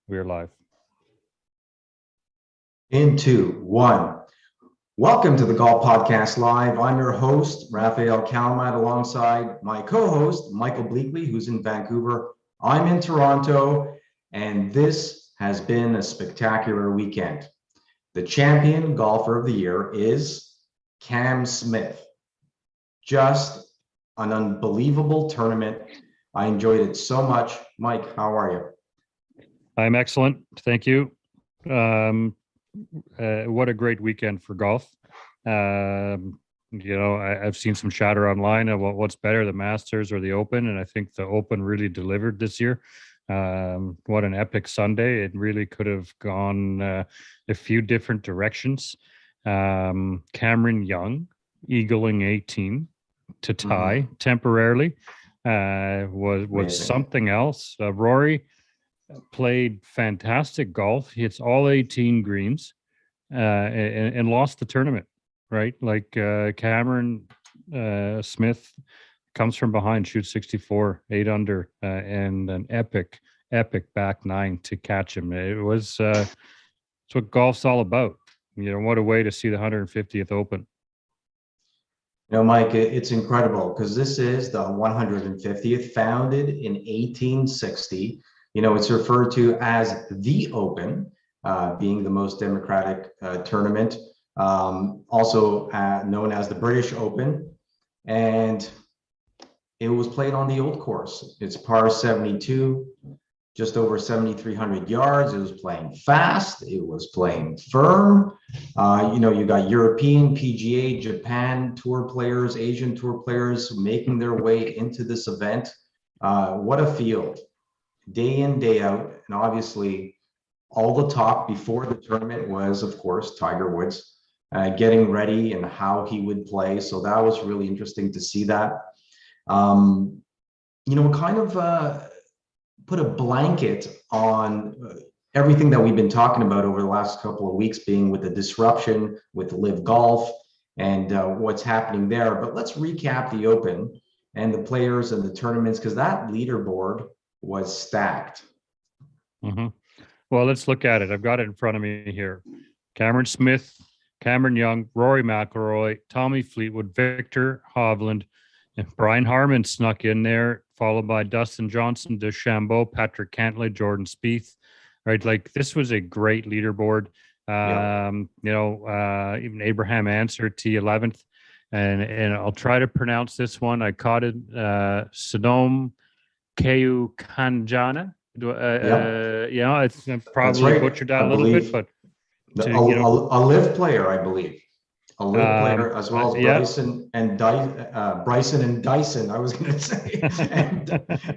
We're live. In 2, 1. Welcome to the Golf Podcast Live. I'm your host, Rafael Kalamat, alongside my co-host, Michael Bleackley, who's in Vancouver. I'm in Toronto, and this has been a spectacular weekend. The champion golfer of the year is Cam Smith. Just an unbelievable tournament. I enjoyed it so much. Mike, how are you? I'm excellent. Thank you. What a great weekend for golf. I've seen some chatter online of what's better, the Masters or the Open, and I think the Open really delivered this year. What an epic Sunday. It really could have gone a few different directions. Cameron Young, eagling 18 to tie temporarily, was Amazing. something else. Rory played fantastic golf. He hits all 18 greens and lost the tournament, right? Like Cameron Smith comes from behind, shoots 64, 8 under, and an epic back nine to catch him. It was it's what golf's all about. What a way to see the 150th Open. Mike, it's incredible because this is the 150th, founded in 1860. It's referred to as the Open, being the most democratic tournament, also known as the British Open. And it was played on the old course. It's par 72, just over 7,300 yards. It was playing fast. It was playing firm. You got European, PGA, Japan tour players, Asian tour players making their way into this event. What a field, day in, day out. And obviously, all the talk before the tournament was, of course, Tiger Woods getting ready and how he would play. So that was really interesting to see that. Kind of put a blanket on everything that we've been talking about over the last couple of weeks, being with the disruption with Live Golf and what's happening there. But let's recap the Open and the players and the tournaments, because that leaderboard was stacked. Mm-hmm. Well, let's look at it. I've got it in front of me here. Cameron Smith, Cameron Young, Rory McIlroy, Tommy Fleetwood, Victor Hovland, and Brian Harman snuck in there, followed by Dustin Johnson, DeChambeau, Patrick Cantlay, Jordan Spieth. Right, like this was a great leaderboard. Even Abraham Answer T11th, and I'll try to pronounce this one. I caught it. Sodom Keu Kanjana. I probably right. butchered that a little bit, but a live player, I believe. A live player, as well as Bryson and Dyson, I was going to say,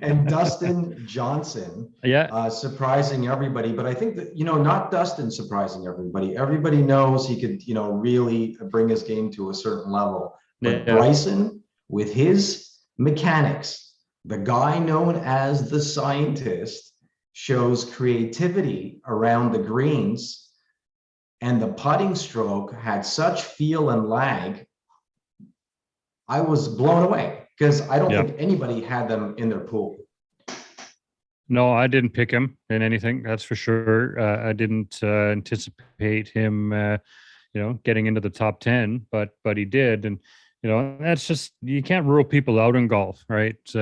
and Dustin Johnson, surprising everybody. But I think that, not Dustin surprising everybody. Everybody knows he could, really bring his game to a certain level. But Bryson, with his mechanics, the guy known as the scientist, shows creativity around the greens. And the putting stroke had such feel and lag. I was blown away because I don't think anybody had them in their pool. No, I didn't pick him in anything. That's for sure. I didn't anticipate him, getting into the top 10, but he did. And, that's just, you can't rule people out in golf, right? You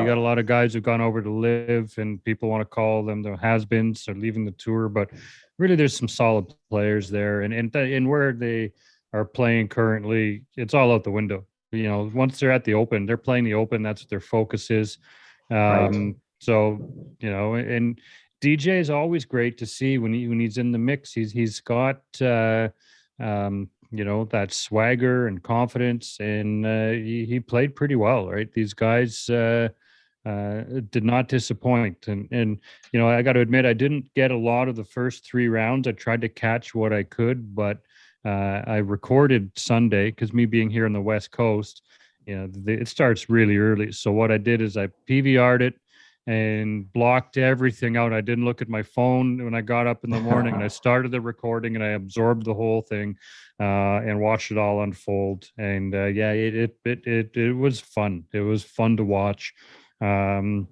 got a lot of guys who've gone over to Live, and people want to call them the has-beens or leaving the tour, but really there's some solid players there, and where they are playing currently, it's all out the window. Once they're at the Open, they're playing the Open. That's what their focus is. Right. So, and DJ is always great to see when he's in the mix. He's got that swagger and confidence, and he played pretty well, right? These guys did not disappoint, and I got to admit, I didn't get a lot of the first 3 rounds. I tried to catch what I could, but I recorded Sunday because me being here on the West Coast, it starts really early. So what I did is I PVR'd it and blocked everything out. I didn't look at my phone when I got up in the morning, and I started the recording and I absorbed the whole thing and watched it all unfold. And it was fun. It was fun to watch. And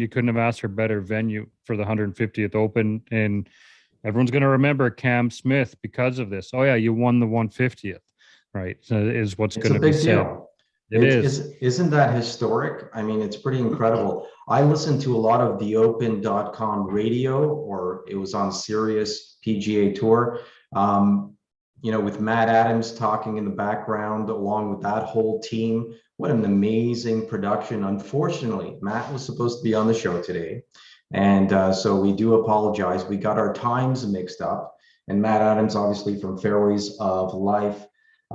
you couldn't have asked for a better venue for the 150th Open. And everyone's going to remember Cam Smith because of this. Oh yeah, you won the 150th, right? So is what's It's going a to be big said. deal. It is. Isn't that historic? I mean, it's pretty incredible. I listened to a lot of the Open.com radio, or it was on Sirius PGA Tour. With Matt Adams talking in the background, along with that whole team. What an amazing production. Unfortunately, Matt was supposed to be on the show today. And so we do apologize. We got our times mixed up. And Matt Adams, obviously from Fairways of Life,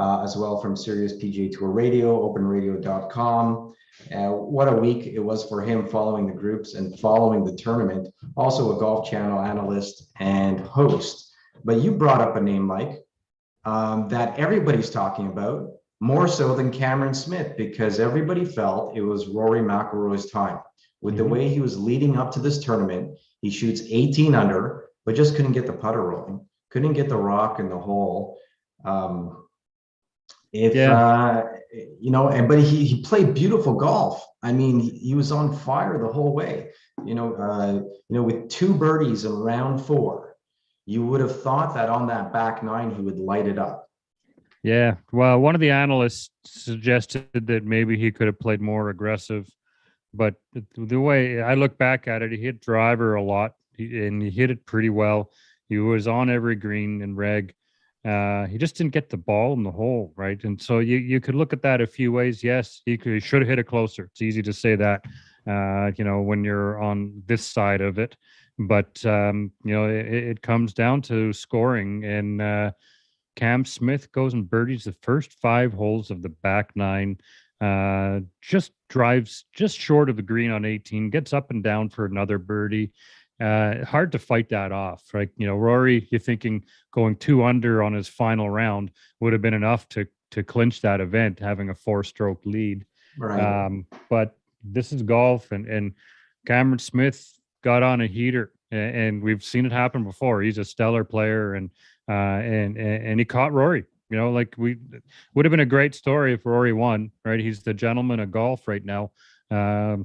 as well from Sirius PGA Tour Radio, openradio.com. What a week it was for him following the groups and following the tournament. Also a Golf Channel analyst and host. But you brought up a name, Mike, that everybody's talking about, more so than Cameron Smith, because everybody felt it was Rory McIlroy's time. With the way he was leading up to this tournament, he shoots 18 under, but just couldn't get the putter rolling, couldn't get the rock in the hole. But he played beautiful golf. I mean, he was on fire the whole way. With 2 birdies in round 4, you would have thought that on that back 9 he would light it up. Yeah, well, one of the analysts suggested that maybe he could have played more aggressive, but the way I look back at it, he hit driver a lot, and he hit it pretty well. He was on every green and reg. He just didn't get the ball in the hole, right? And so you could look at that a few ways. Yes, he should have hit it closer. It's easy to say that, when you're on this side of it. But, it comes down to scoring. And Cam Smith goes and birdies the first 5 holes of the back 9. Just drives just short of the green on 18, gets up and down for another birdie. Hard to fight that off, right? Rory, you're thinking going 2 under on his final round would have been enough to clinch that event, having a 4-stroke lead. Right. But this is golf, and Cameron Smith got on a heater, and we've seen it happen before. He's a stellar player, and he caught Rory. We would have been a great story if Rory won, right? He's the gentleman of golf right now.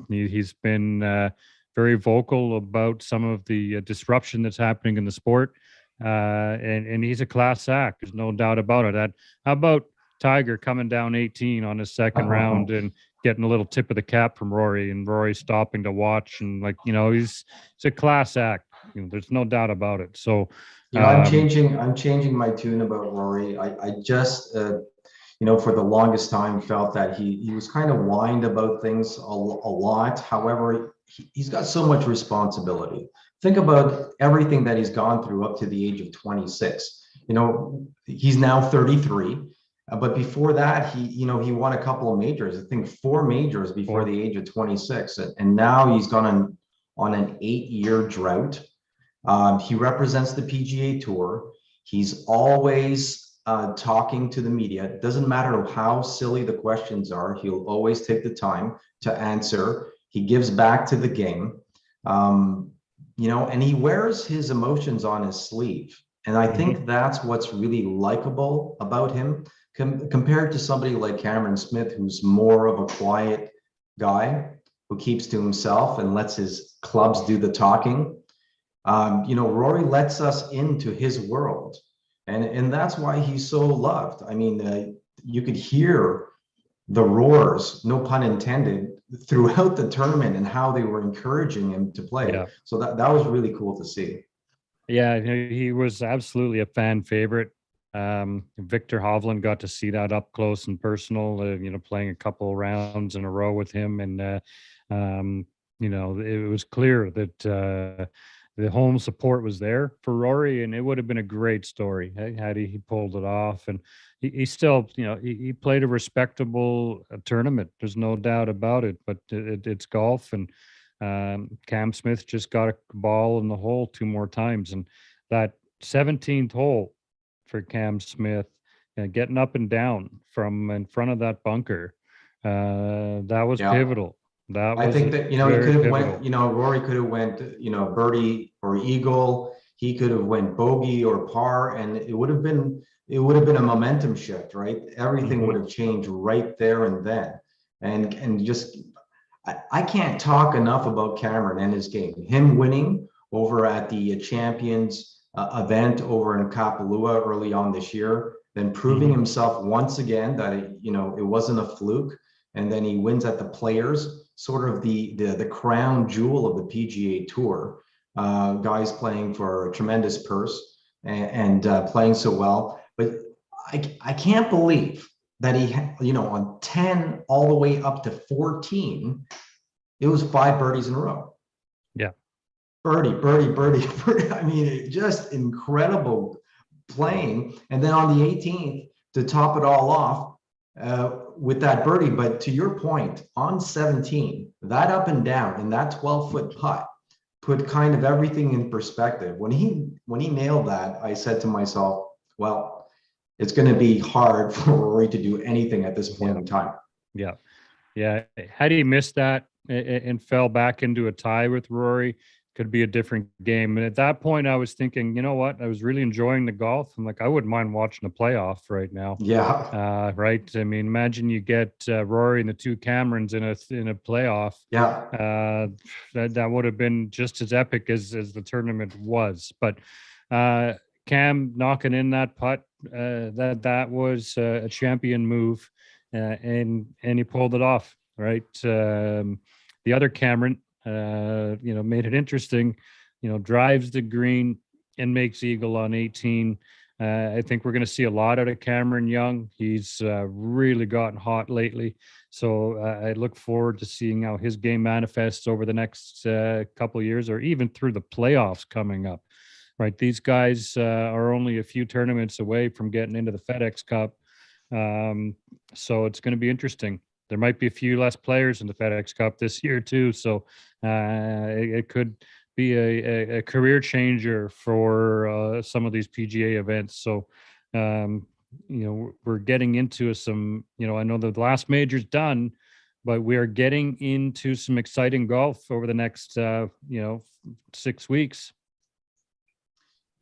He's been very vocal about some of the disruption that's happening in the sport, and he's a class act. There's no doubt about it. How about Tiger coming down 18 on his second round and getting a little tip of the cap from Rory, and Rory stopping to watch, and he's a class act. There's no doubt about it. So. I'm changing my tune about Rory. I just, for the longest time felt that he was kind of whined about things a lot. However, he's got so much responsibility. Think about everything that he's gone through up to the age of 26. He's now 33, but before that, he won a couple of majors. I think 4 majors before the age of 26, and now he's gone on an 8-year drought. He represents the PGA Tour. He's always talking to the media. It doesn't matter how silly the questions are. He'll always take the time to answer. He gives back to the game, and he wears his emotions on his sleeve. And I think that's what's really likable about him compared to somebody like Cameron Smith, who's more of a quiet guy who keeps to himself and lets his clubs do the talking. Rory lets us into his world, and that's why he's so loved. I mean, you could hear the roars, no pun intended, throughout the tournament and how they were encouraging him to play. Yeah. So that was really cool to see. Yeah, he was absolutely a fan favorite. Victor Hovland got to see that up close and personal, playing a couple rounds in a row with him. And, it was clear that the home support was there for Rory, and it would have been a great story had he pulled it off. And he still, he played a respectable tournament. There's no doubt about it. But it's golf, and Cam Smith just got a ball in the hole 2 more times, and that 17th hole for Cam Smith, getting up and down from in front of that bunker, that was pivotal. I think that, he could have went, Rory could have went, birdie or eagle. He could have went bogey or par, and it would have been a momentum shift, right? Everything would have changed right there and then. And just, I can't talk enough about Cameron and his game. Him winning over at the Champions event over in Kapalua early on this year, then proving himself once again that it wasn't a fluke, and then he wins at the Players, sort of the crown jewel of the PGA Tour. Guys playing for a tremendous purse and playing so well, but I can't believe that on 10 all the way up to 14, it was 5 birdies in a row. Yeah. Birdie, birdie, birdie, birdie. I mean, just incredible playing. And then on the 18th, to top it all off with that birdie. But to your point, on 17, that up and down in that 12-foot putt put kind of everything in perspective. When he nailed that, I said to myself, well, it's going to be hard for Rory to do anything at this point in time. Yeah. Yeah. Had he missed that and fell back into a tie with Rory, could be a different game. And at that point, I was thinking, you know what? I was really enjoying the golf. I'm like, I wouldn't mind watching a playoff right now. Yeah. Right. I mean, imagine you get Rory and the 2 Camerons in a playoff. Yeah. That would have been just as epic as the tournament was. But Cam knocking in that putt, that was a champion move, and he pulled it off. Right. The other Cameron, made it interesting. Drives the green and makes eagle on 18. I think we're going to see a lot out of Cameron Young. He's really gotten hot lately. So I look forward to seeing how his game manifests over the next couple of years, or even through the playoffs coming up. Right, these guys are only a few tournaments away from getting into the FedEx Cup, so it's going to be interesting. There might be a few less players in the FedEx Cup this year too, so it could be a career changer for some of these PGA events. So, we're getting into some. I know the last major's done, but we are getting into some exciting golf over the next 6 weeks.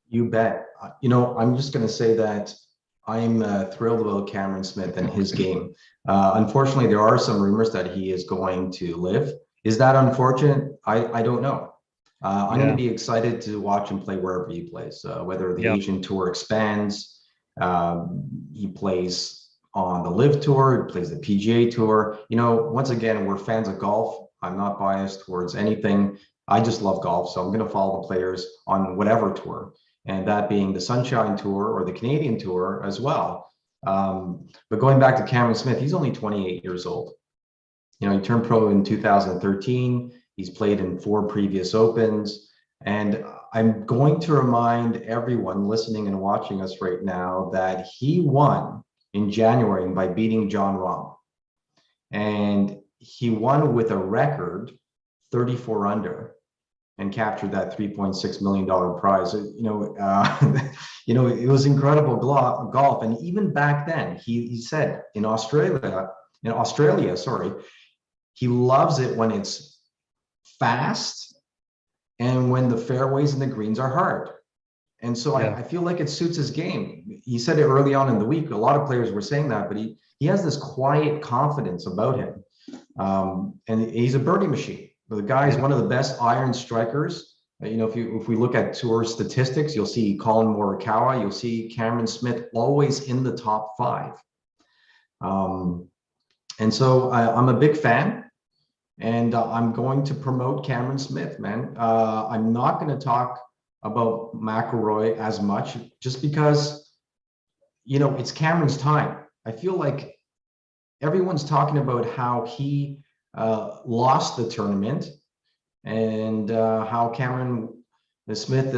You bet. I'm just going to say that I'm thrilled about Cameron Smith and his game. Unfortunately, there are some rumors that he is going to live. Is that unfortunate? I don't know. I'm going to be excited to watch him play wherever he plays, whether the Asian Tour expands, he plays on the Live Tour, he plays the PGA Tour. Once again, we're fans of golf. I'm not biased towards anything. I just love golf, so I'm going to follow the players on whatever tour, and that being the Sunshine Tour or the Canadian Tour as well. But going back to Cameron Smith, he's only 28 years old. He turned pro in 2013. He's played in 4 previous Opens. And I'm going to remind everyone listening and watching us right now that he won in January by beating Jon Rahm. And he won with a record 34 under and captured that $3.6 million prize. It was incredible golf. And even back then, he said in Australia, he loves it when it's fast and when the fairways and the greens are hard. And so I feel like it suits his game. He said it early on in the week. A lot of players were saying that, but he has this quiet confidence about him. And he's a birdie machine. The guy is one of the best iron strikers. If we look at tour statistics, you'll see Colin Morikawa, you'll see Cameron Smith always in the top 5. And so I'm a big fan, and I'm going to promote Cameron Smith, man. I'm not going to talk about McIlroy as much, just because, it's Cameron's time. I feel like everyone's talking about how he lost the tournament and how Cameron Smith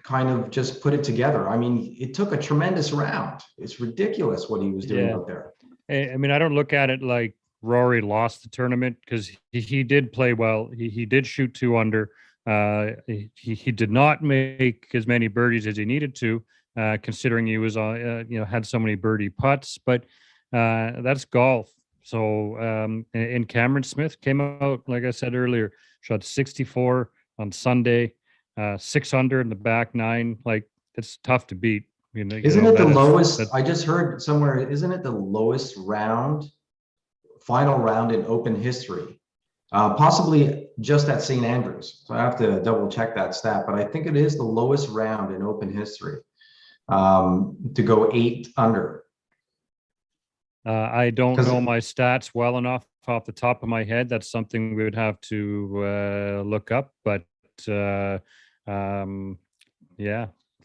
kind of just put it together. I mean, it took a tremendous round. It's ridiculous what he was doing out there. I mean, I don't look at it like Rory lost the tournament, because he did play well. He did shoot 2 under. He did not make as many birdies as he needed to, considering he was had so many birdie putts. But that's golf. So, and Cameron Smith came out, like I said earlier, shot 64 on Sunday, 6 under in the back 9. Like, it's tough to beat. Isn't it the lowest? I just heard somewhere, isn't it the lowest final round in Open history? possibly just at St. Andrews. So I have to double check that stat, but I think it is the lowest round in Open history to go 8 under. I don't 'Cause know my stats well enough off the top of my head. That's something we would have to look up. But yeah,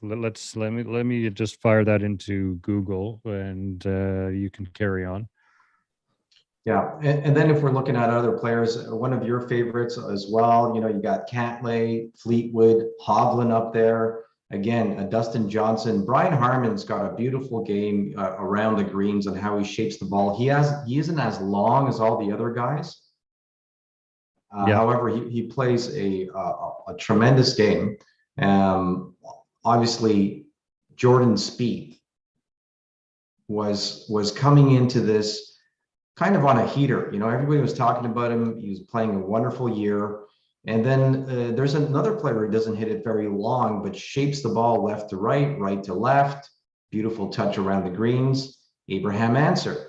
let me just fire that into Google, and you can carry on. yeah, and then if we're looking at other players, one of your favorites as well, you know, you got Cantlay, Fleetwood, Hovland up there. Again, Dustin Johnson. Brian Harman's got a beautiful game around the greens and how he shapes the ball. He isn't as long as all the other guys. Yeah. However, he plays a tremendous game. Obviously, Jordan Spieth was coming into this kind of on a heater. You know, everybody was talking about him. He was playing a wonderful year. And then there's another player who doesn't hit it very long, but shapes the ball left to right, right to left. Beautiful touch around the greens. Abraham Answer.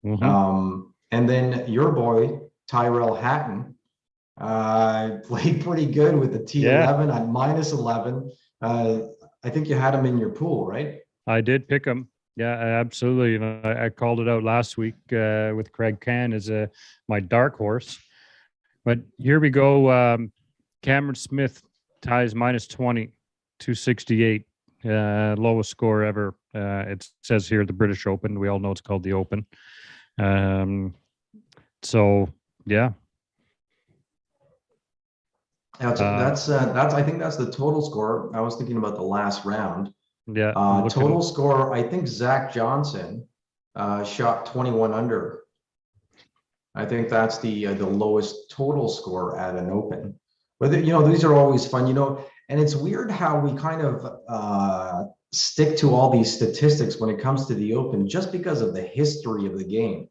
And then your boy, Tyrell Hatton, played pretty good with the T11 at -11. I think you had him in your pool, right? I did pick him. Yeah, absolutely. And I called it out last week with Craig Can as my dark horse. But here we go. Cameron Smith ties -20, 268, lowest score ever. It says here the British Open. We all know it's called the Open. So yeah. That's I think that's the total score. I was thinking about the last round. Yeah. Total score, I think Zach Johnson shot 21 under. I think that's the lowest total score at an Open. But you know, these are always fun, you know, and it's weird how we kind of stick to all these statistics when it comes to the Open just because of the history of the game.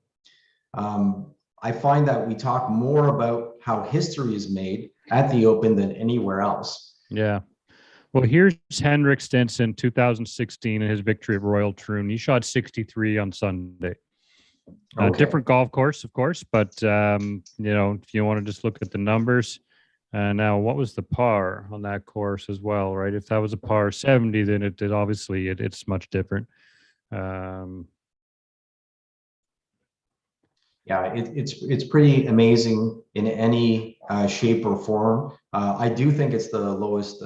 I find that we talk more about how history is made at the Open than anywhere else. Yeah. Well, here's Henrik Stenson, 2016, and his victory at Royal Troon. He shot 63 on Sunday. Okay. Different golf course, of course, but you know, if you want to just look at the numbers. Now, what was the par on that course as well, right? If that was a par 70, then it obviously it's much different. Yeah, it's pretty amazing in any shape or form. I do think it's the lowest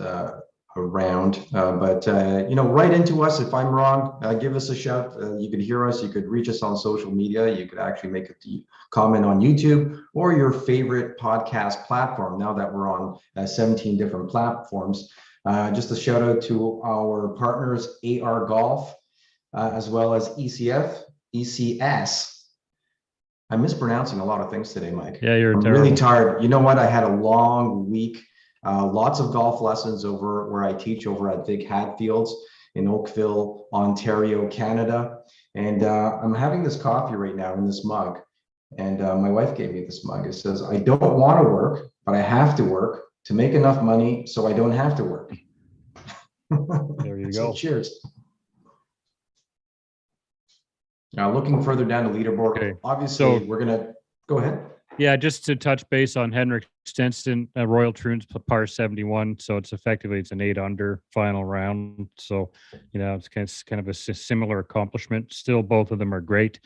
round, but you know, write into us if I'm wrong. Give us a shout. You could hear us. You could reach us on social media. You could actually make a comment on YouTube or your favorite podcast platform. Now that we're on 17 different platforms, just a shout out to our partners AR Golf, as well as ECS. I'm mispronouncing a lot of things today, Mike. Yeah, I'm really tired. You know what? I had a long week. Lots of golf lessons over where I teach over at Vic Hadfields in Oakville, Ontario, Canada. And I'm having this coffee right now in this mug. And my wife gave me this mug. It says, I don't want to work, but I have to work to make enough money so I don't have to work. There you go. So cheers. Now, looking further down the leaderboard, okay. Obviously, we're going to go ahead. Yeah, just to touch base on Henrik Stenson, Royal Troon's par 71. So it's effectively an 8 under final round. So, you know, it's kind of a similar accomplishment. Still, both of them are great.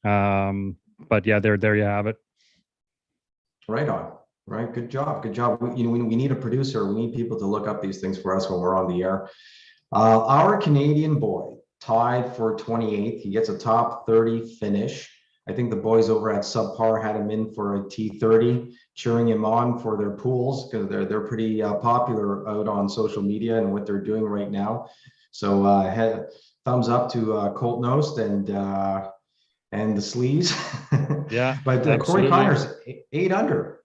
But yeah, there you have it. Right on. Right. Good job. Good job. We need a producer. We need people to look up these things for us when we're on the air. Our Canadian boy tied for 28th. He gets a top 30 finish. I think the boys over at Subpar had him in for a T30, cheering him on for their pools because they're pretty popular out on social media and what they're doing right now. So thumbs up to Colt Nost and the Sleeves. Yeah, but Corey Connors 8 under.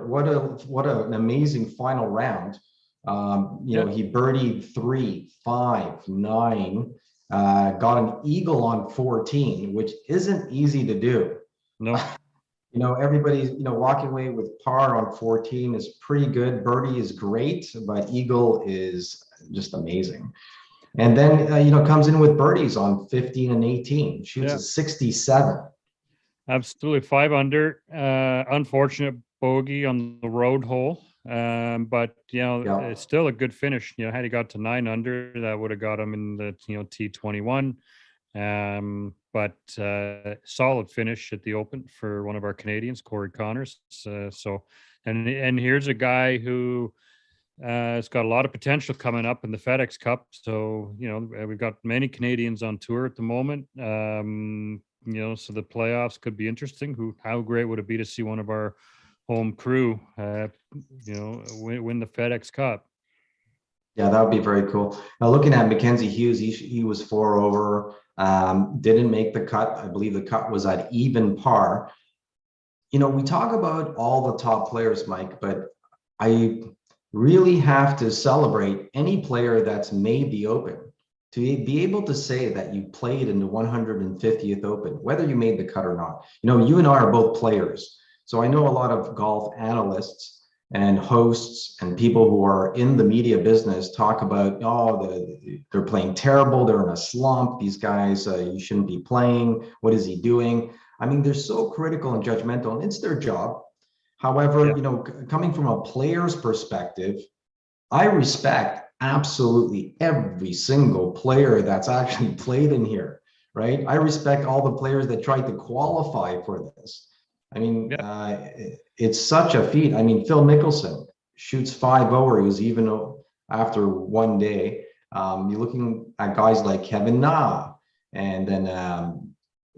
What an amazing final round. You know, he birdied 3, 5, 9. Got an eagle on 14, which isn't easy to do. No. You know, everybody's, you know, walking away with par on 14 is pretty good. Birdie is great, but eagle is just amazing. And then, you know, comes in with birdies on 15 and 18, shoots a 67. Absolutely, 5 under. Unfortunate bogey on the road hole, but Yeah. it's still a good finish. Had he got to 9 under, that would have got him in the T21. But solid finish at the Open for one of our Canadians, Corey Connors. And here's a guy who has got a lot of potential coming up in the FedEx Cup. So we've got many Canadians on tour at the moment. So the playoffs could be interesting. How great would it be to see one of our home crew, win the FedEx Cup? Yeah, that would be very cool. Now, looking at Mackenzie Hughes, he was 4 over, didn't make the cut. I believe the cut was at even par. We talk about all the top players, Mike, but I really have to celebrate any player that's made the Open. To be able to say that you played in the 150th Open, whether you made the cut or not. You and I are both players. So I know a lot of golf analysts and hosts and people who are in the media business talk about, they're playing terrible, they're in a slump, these guys, you shouldn't be playing, what is he doing? I mean, they're so critical and judgmental, and it's their job. However, coming from a player's perspective, I respect absolutely every single player that's actually played in here, right? I respect all the players that tried to qualify for this. I mean, it's such a feat. I mean, Phil Mickelson shoots 5 over. He was even after one day. You're looking at guys like Kevin Na, and then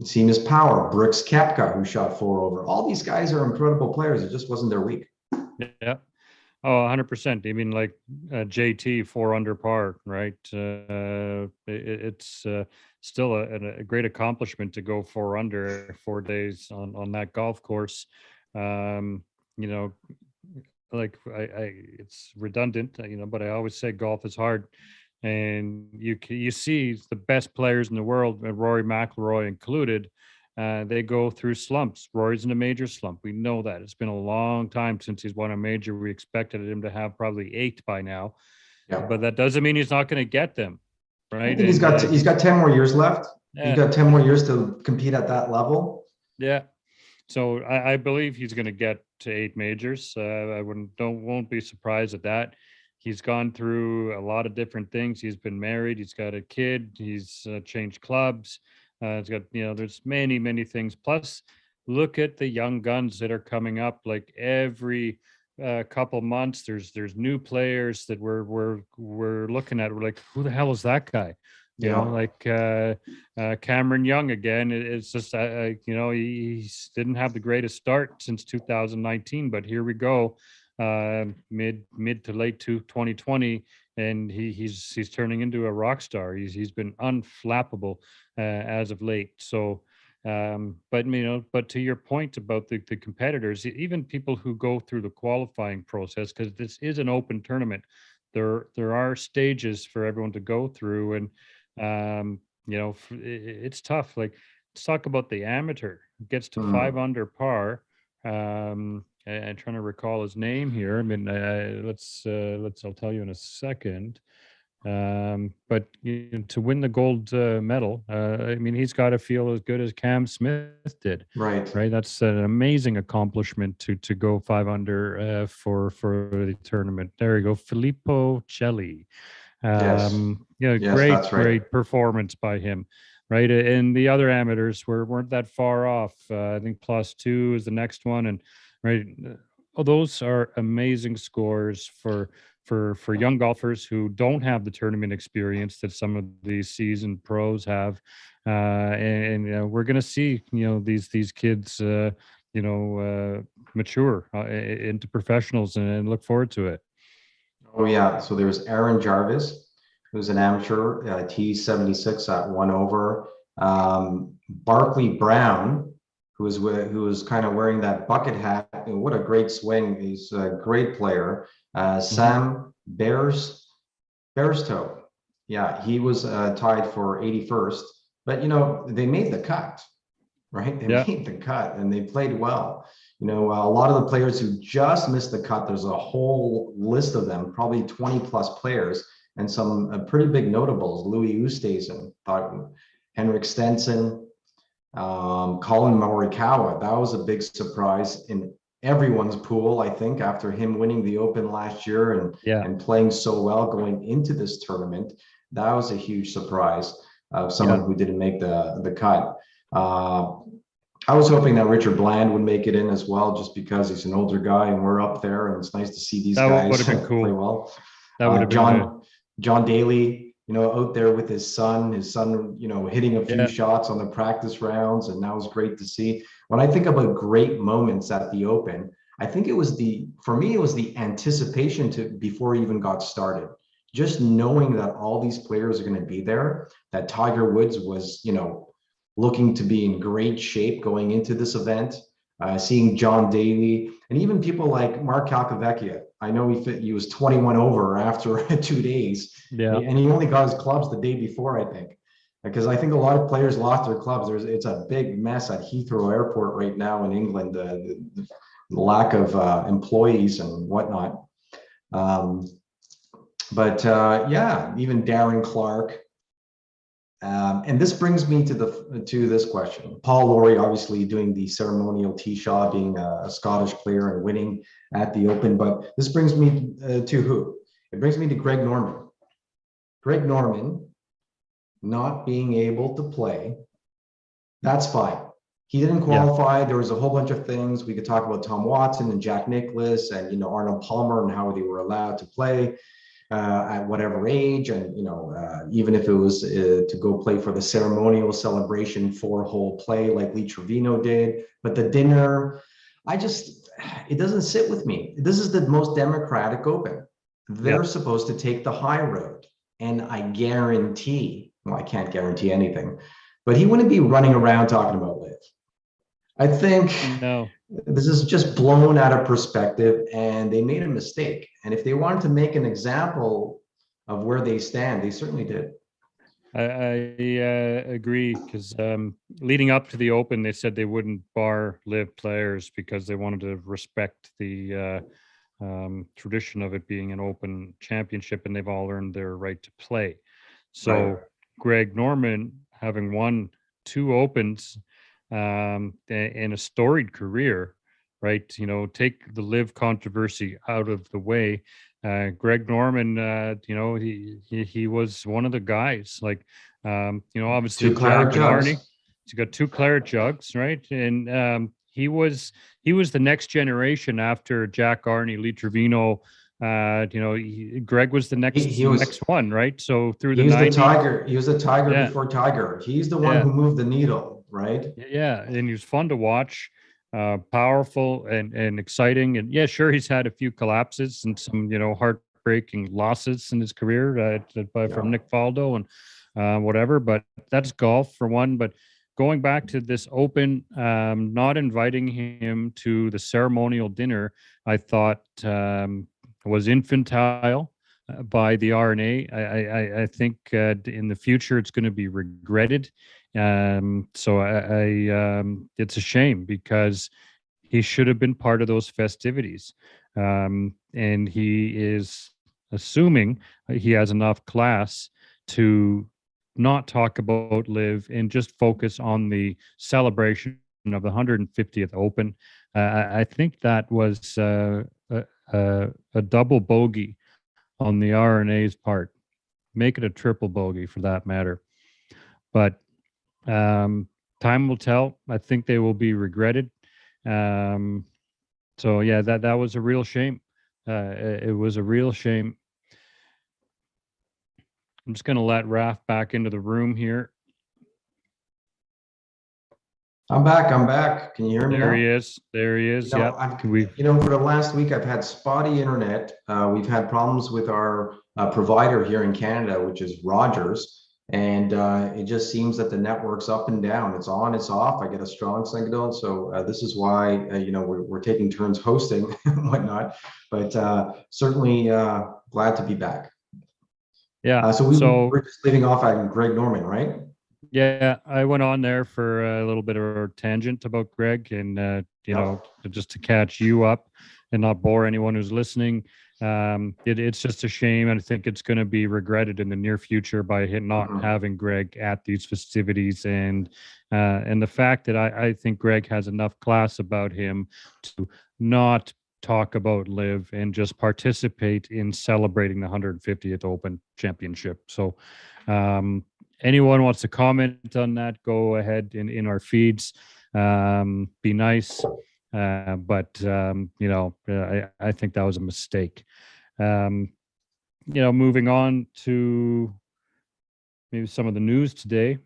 Seamus Power, Brooks Koepka, who shot 4 over. All these guys are incredible players. It just wasn't their week. Yeah. Oh, 100%. I mean, like JT 4 under par, right? It's still a great accomplishment to go 4 under 4 days on that golf course. Like it's redundant, but I always say golf is hard, and you see the best players in the world, Rory McIlroy included. They go through slumps. Rory's in a major slump. We know that. It's been a long time since he's won a major. We expected him to have probably 8 by now, but that doesn't mean he's not going to get them, right? I think he's got 10 more years left. He's got 10 more years to compete at that level. Yeah. So I believe he's going to get to 8 majors. I won't be surprised at that. He's gone through a lot of different things. He's been married. He's got a kid. He's changed clubs. It's got, there's many things. Plus, look at the young guns that are coming up. Like every couple months, there's new players that we're looking at. We're like, who the hell is that guy? Like Cameron Young again. It's just he didn't have the greatest start since 2019, but here we go, mid to late 2020. And he's turning into a rock star. He's been unflappable as of late. So, but to your point about the competitors, even people who go through the qualifying process, because this is an open tournament, there are stages for everyone to go through, and it's tough. Like, let's talk about the amateur. Gets to 5 under par. And trying to recall his name here. I mean, I'll tell you in a second. But to win the gold medal, I mean, he's got to feel as good as Cam Smith did. Right. That's an amazing accomplishment to go 5 under for the tournament. There you go, Filippo Celli. Great performance by him. Right, and the other amateurs weren't that far off. I think +2 is the next one, and right, those are amazing scores for young golfers who don't have the tournament experience that some of these seasoned pros have, and we're going to see these kids mature into professionals, and look forward to it. Oh yeah, so there's Aaron Jarvis, who's an amateur, T76 at 1 over. Barkley Brown, who was kind of wearing that bucket hat. What a great swing. He's a great player. Sam Bairstow. Yeah, he was tied for 81st. But, they made the cut, right? They made the cut, and they played well. A lot of the players who just missed the cut, there's a whole list of them, probably 20 plus players, and some pretty big notables. Louis Oosthuizen, Henrik Stenson, Colin Morikawa, that was a big surprise in everyone's pool, I think, after him winning the Open last year and playing so well going into this tournament. That was a huge surprise of someone who didn't make the cut. I was hoping that Richard Bland would make it in as well, just because he's an older guy and we're up there, and it's nice to see these guys play well. That would have been John Daly, out there with his son, hitting a few shots on the practice rounds, and that was great to see. When I think about great moments at the Open, I think for me, it was the anticipation before he even got started. Just knowing that all these players are going to be there, that Tiger Woods was, looking to be in great shape going into this event, seeing John Daly, and even people like Mark Calcavecchia. I know he was 21 over after 2 days, and he only got his clubs the day before, I think, because I think a lot of players lost their clubs. It's a big mess at Heathrow Airport right now in England, the lack of employees and whatnot. Even Darren Clark. And this brings me to this question. Paul Lawrie, obviously doing the ceremonial tee shot, being a Scottish player and winning at the Open. But this brings me to who? It brings me to Greg Norman. Greg Norman not being able to play, that's fine. He didn't qualify. There was a whole bunch of things. We could talk about Tom Watson and Jack Nicklaus and Arnold Palmer and how they were allowed to play at whatever age, and even if it was to go play for the ceremonial celebration 4-hole play like Lee Trevino did. But the dinner, it doesn't sit with me. This is the most democratic Open. They're supposed to take the high road, and I guarantee, well, I can't guarantee anything, but he wouldn't be running around talking about Liv. I think this is just blown out of perspective, and they made a mistake. And if they wanted to make an example of where they stand, they certainly did. I agree, because leading up to the Open, they said they wouldn't bar Liv players because they wanted to respect the tradition of it being an Open championship, and they've all earned their right to play. So Greg Norman, having won 2 Opens in a storied career, right? Take the Liv controversy out of the way. Greg Norman, he was one of the guys. Obviously Jack and Arnie. He's got 2 claret jugs, right? And he was the next generation after Jack, Arnie, Lee Trevino. Greg was the next one, right? So through the 90s, he was the Tiger before Tiger. He's the one who moved the needle, right? Yeah, and he was fun to watch. Powerful and exciting, and sure, he's had a few collapses and some heartbreaking losses in his career from Nick Faldo and whatever, but that's golf for one. But going back to this Open, not inviting him to the ceremonial dinner, I thought was infantile by the R&A. I think in the future it's going to be regretted. So it's a shame, because he should have been part of those festivities. And he is assuming he has enough class to not talk about Liv and just focus on the celebration of the 150th Open. I think that was a double bogey on the R&A's part. Make it a triple bogey for that matter. But time will tell. I think they will be regretted. That was a real shame. It was a real shame. I'm just going to let Raf back into the room here. I'm back. Can you hear me now? There he is. Yeah. For the last week, I've had spotty internet. We've had problems with our provider here in Canada, which is Rogers. And it just seems that the network's up and down. It's on, it's off. I get a strong signal. So this is why, we're taking turns hosting and whatnot. But certainly glad to be back. Yeah. So we're just leading off at Greg Norman, right? Yeah, I went on there for a little bit of a tangent about Greg, and just to catch you up and not bore anyone who's listening. It's just a shame, and I think it's going to be regretted in the near future by not having Greg at these festivities, and the fact that I think Greg has enough class about him to not talk about live and just participate in celebrating the 150th Open Championship. So, anyone wants to comment on that, go ahead in our feeds. Be nice. I think that was a mistake. Moving on to maybe some of the news today.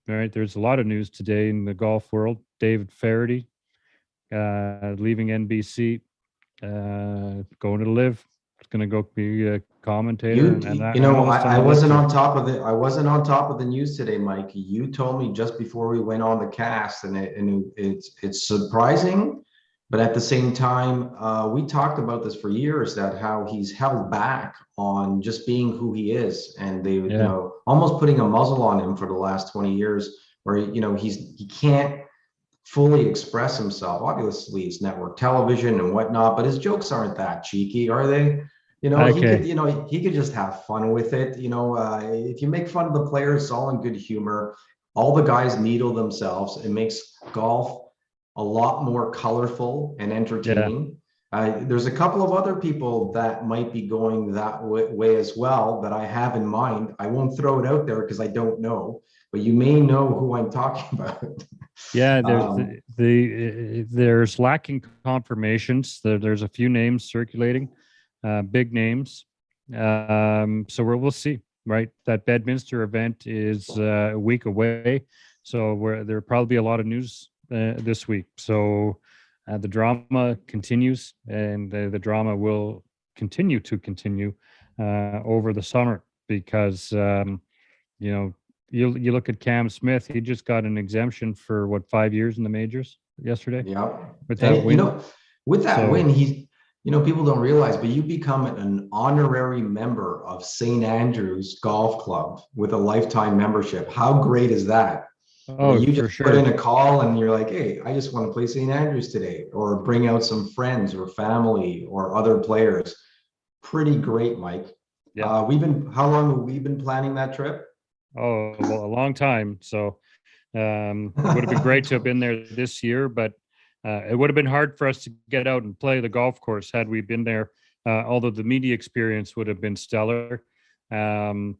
All right, there's a lot of news today in the golf world. David Faraday leaving NBC, going to live. It's going to go be a commentator. I wasn't on top of it. I wasn't on top of the news today, Mike. You told me just before we went on the cast, and it's surprising, but at the same time, we talked about this for years, that how he's held back on just being who he is, and they almost putting a muzzle on him for the last 20 years, where he can't fully express himself. Obviously, it's network television and whatnot, but his jokes aren't that cheeky, are they? He could just have fun with it. If you make fun of the players, it's all in good humor. All the guys needle themselves. It makes golf a lot more colorful and entertaining. There's a couple of other people that might be going that way as well that I have in mind. I won't throw it out there because I don't know, but you may know who I'm talking about. Yeah, there's lacking confirmations. There's a few names circulating, big names. So we'll see. Right, that Bedminster event is a week away, so there'll probably be a lot of news this week. So the drama continues, and the drama will continue over the summer, because you look at Cam Smith. He just got an exemption for 5 years in the majors yesterday. Yeah, with that win. With that win, he's people don't realize, but you become an honorary member of St. Andrews Golf Club with a lifetime membership. How great is that? Oh, you just for sure. put in a call and you're like, hey, I just want to play St. Andrews today, or bring out some friends or family or other players. Pretty great, Mike. Yeah. How long have we been planning that trip? Oh, well, a long time. So it would have been great to have been there this year, but it would have been hard for us to get out and play the golf course had we been there. Although the media experience would have been stellar. I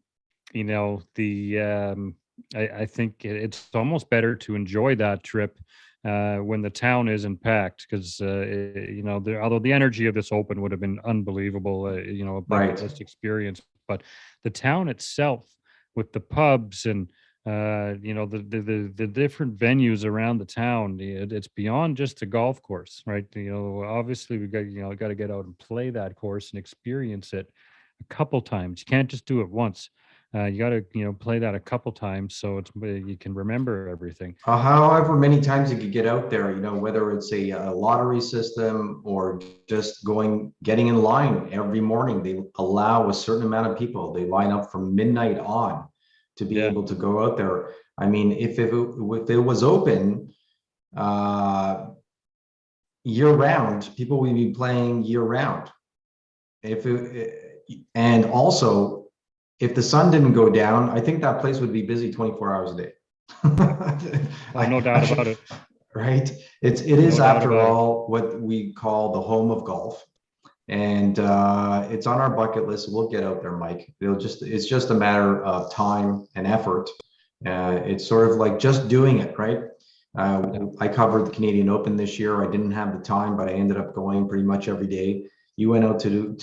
think it's almost better to enjoy that trip when the town isn't packed, because although the energy of this Open would have been unbelievable, a bucket list experience, but the town itself, with the pubs and the different venues around the town, it's beyond just a golf course, right? Obviously we got to get out and play that course and experience it a couple times. You can't just do it once. You got to play that a couple times so you can remember everything. However many times you could get out there, whether it's a lottery system or just getting in line every morning. They allow a certain amount of people. They line up from midnight on to be able to go out there. I mean, if it was open year round, people would be playing year round. And also, if the sun didn't go down, I think that place would be busy 24 hours a day. No doubt about it. Right? It is, after all, what we call the home of golf. And it's on our bucket list. We'll get out there, Mike. It's just a matter of time and effort. It's sort of like just doing it, right? I covered the Canadian Open this year. I didn't have the time, but I ended up going pretty much every day. You went out to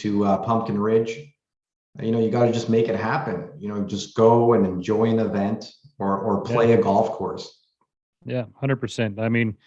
Pumpkin Ridge. You got to just make it happen. Just go and enjoy an event or play a golf course. Yeah, 100%. I mean,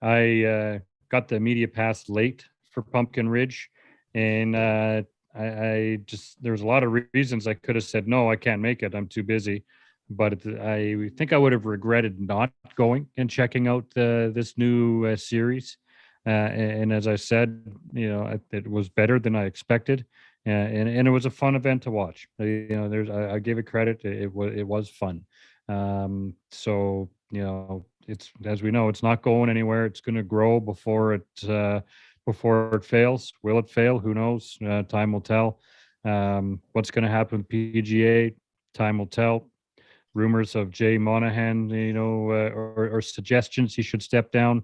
I got the media pass late for Pumpkin Ridge, and I just, there was a lot of reasons I could have said, no, I can't make it, I'm too busy. But I think I would have regretted not going and checking out this new series. And as I said, it was better than I expected. And it was a fun event to watch. I give it credit. It was fun. So it's, as we know, it's not going anywhere. It's going to grow before it before it fails. Will it fail? Who knows? Time will tell. What's going to happen with PGA? Time will tell. Rumors of Jay Monahan, or suggestions he should step down.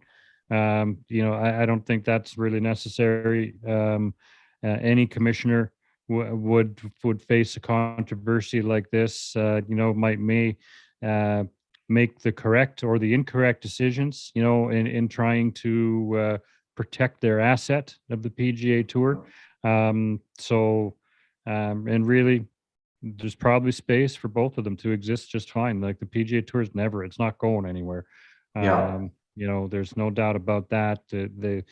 I don't think that's really necessary. Any commissioner would face a controversy like this. May make the correct or the incorrect decisions. In trying to protect their asset of the PGA Tour. And really, there's probably space for both of them to exist just fine. Like the PGA Tour it's not going anywhere. There's no doubt about that. They've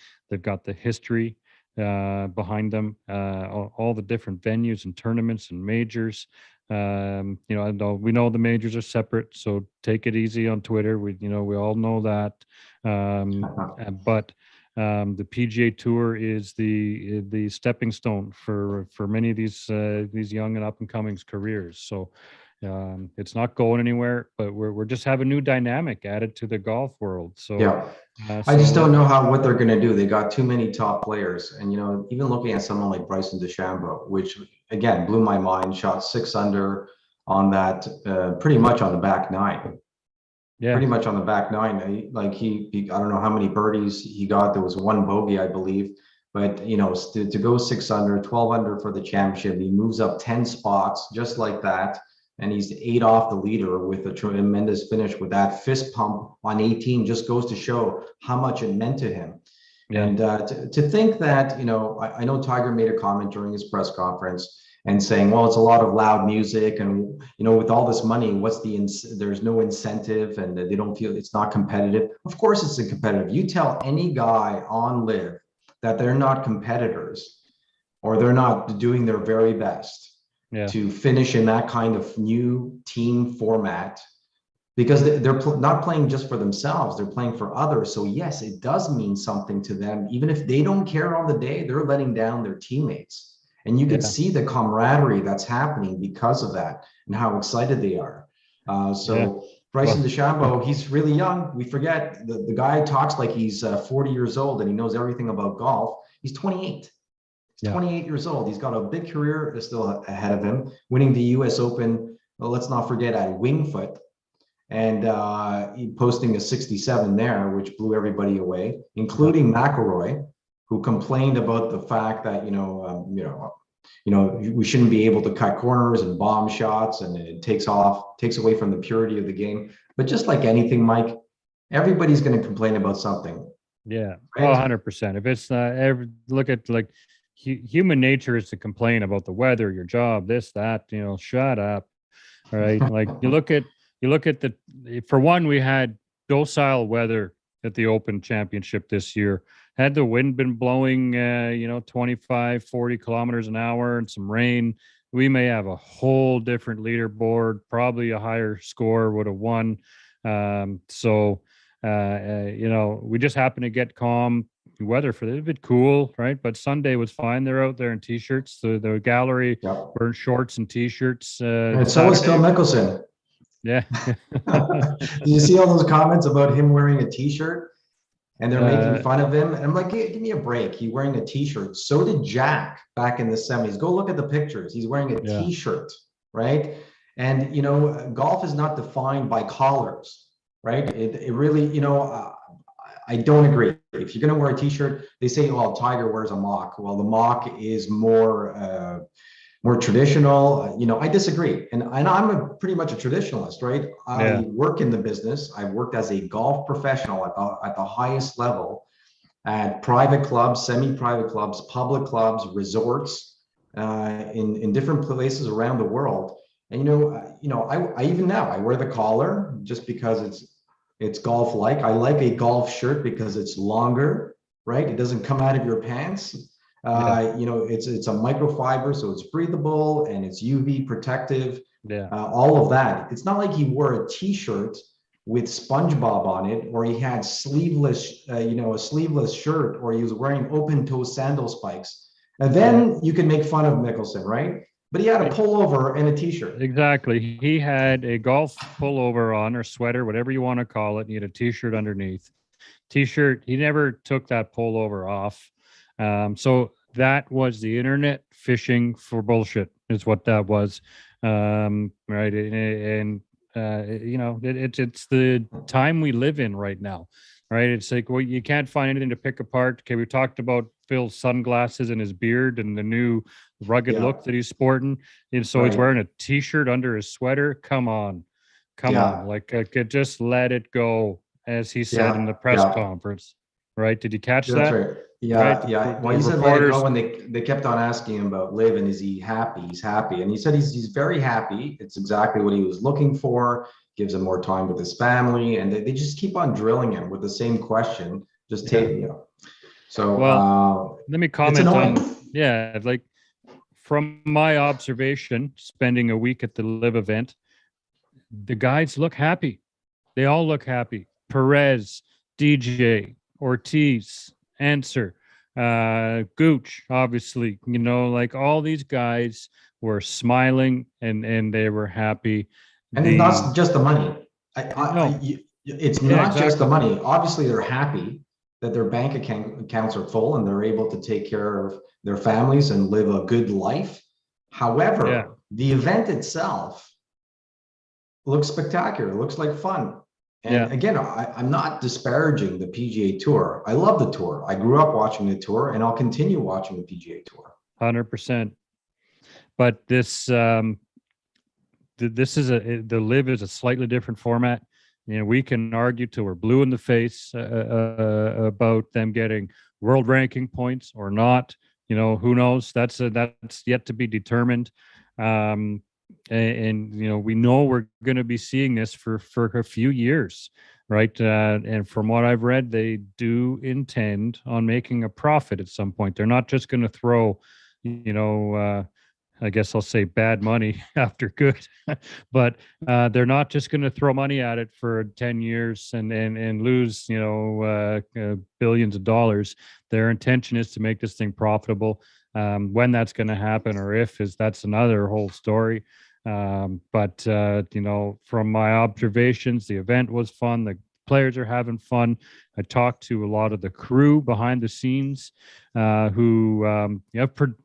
got the history behind them, all the different venues and tournaments and majors. I know we know the majors are separate, so take it easy on Twitter. We all know that. But the PGA Tour is the stepping stone for many of these young and up and coming's careers. So it's not going anywhere, but we're just have a new dynamic added to the golf world. So I just don't know what they're going to do. They got too many top players, and even looking at someone like Bryson DeChambeau, which again blew my mind, shot 6 under on that, pretty much on the back nine. Pretty much on the back nine. He I don't know how many birdies he got. There was 1 bogey, I believe. But to go 6 under, 12 under for the championship, he moves up 10 spots just like that. And he's 8 off the leader with a tremendous finish with that fist pump on 18. Just goes to show how much it meant to him. And to think that, I know Tiger made a comment during his press conference and saying, well, it's a lot of loud music, and with all this money, there's no incentive, and they don't feel it's not competitive. Of course it's competitive. You tell any guy on LIV that they're not competitors, or they're not doing their very best to finish in that kind of new team format, because they're not playing just for themselves, they're playing for others. So yes, it does mean something to them. Even if they don't care on the day, they're letting down their teammates. And you can see the camaraderie that's happening because of that, and how excited they are. Bryson DeChambeau, he's really young. We forget the guy talks like he's 40 years old and he knows everything about golf. He's 28. He's 28 years old. He's got a big career still ahead of him, winning the US Open. Well, let's not forget at Wingfoot, and posting a 67 there, which blew everybody away, including McIlroy, who complained about the fact that we shouldn't be able to cut corners and bomb shots, and it takes away from the purity of the game. But just like anything, Mike, everybody's going to complain about something. Yeah, right? 100%. If it's look at like human nature is to complain about the weather, your job, this, that. Shut up. All right, like you look at for one, we had docile weather at the Open Championship this year. Had the wind been blowing, 25, 40 kilometers an hour and some rain, we may have a whole different leaderboard, probably a higher score would have won. We just happened to get calm weather for it. A bit cool, right? But Sunday was fine. They're out there in T-shirts. The gallery were in shorts and T-shirts. And so was Phil Mickelson. Yeah. Did you see all those comments about him wearing a T-shirt? And they're making fun of him. And I'm like, give me a break. He's wearing a T-shirt. So did Jack back in the 70s. Go look at the pictures. He's wearing a T-shirt, right? And, golf is not defined by collars, right? It really, I don't agree. If you're going to wear a T-shirt, they say, well, Tiger wears a mock. Well, the mock is more traditional. I disagree. And I'm pretty much a traditionalist, right? I work in the business. I've worked as a golf professional at the highest level, at private clubs, semi-private clubs, public clubs, resorts, in different places around the world. And, I even now, I wear the collar just because it's golf-like. I like a golf shirt because it's longer, right? It doesn't come out of your pants. It's a microfiber, so it's breathable and it's UV protective. All of that. It's not like he wore a T-shirt with SpongeBob on it, or he had sleeveless, a sleeveless shirt, or he was wearing open-toe sandal spikes. And then you can make fun of Mickelson, right? But he had a pullover and a T-shirt. Exactly. He had a golf pullover on, or sweater, whatever you want to call it. And he had a T-shirt underneath. T-shirt. He never took that pullover off. So that was the internet fishing for bullshit, is what that was. Right. And it's the time we live in right now. Right. It's like, well, you can't find anything to pick apart. Okay. We talked about Phil's sunglasses and his beard and the new rugged Yeah, look that he's sporting. And so he's right. wearing a t-shirt under his sweater. Come on. Come on. Yeah, Like, could just let it go, as he said in yeah, the press yeah. conference. Right. Did you catch That's that? right. Right. Yeah, yeah. Well, The he said let it reporters. go, and they kept on asking him about Liv and is he happy? He's happy, and he said he's very happy. It's exactly what he was looking for. Gives him more time with his family, and they just keep on drilling him with the same question. Just Yeah. take, So Well, let me it's comment annoying. on, yeah, like from my observation, spending a week at the live event, the guys look happy. They all look happy. Perez, DJ, Ortiz, Answer, Gooch, obviously, like all these guys were smiling and they were happy. And it's The not just the money. no, It's yeah, not just the exactly. money. Obviously, they're happy that their accounts are full and they're able to take care of their families and live a good life. Yeah, However, the event itself looks spectacular. It looks like fun. yeah, And again, I'm not disparaging the PGA Tour. I love the tour. I grew up watching the tour, and I'll continue watching the PGA Tour. 100%. But this is the live is a slightly different format. We can argue till we're blue in the face about them getting world ranking points or not. Who knows? That's yet to be determined. Um, and we know we're going to be seeing this for a few years, right? And from what I've read, they do intend on making a profit at some point. They're not just going to throw, I guess I'll say bad money after good, but they're not just going to throw money at it for 10 years and lose, billions of dollars. Their intention is to make this thing profitable. When that's going to happen or if that's another whole story. But from my observations, the event was fun. The players are having fun. I talked to a lot of the crew behind the scenes who have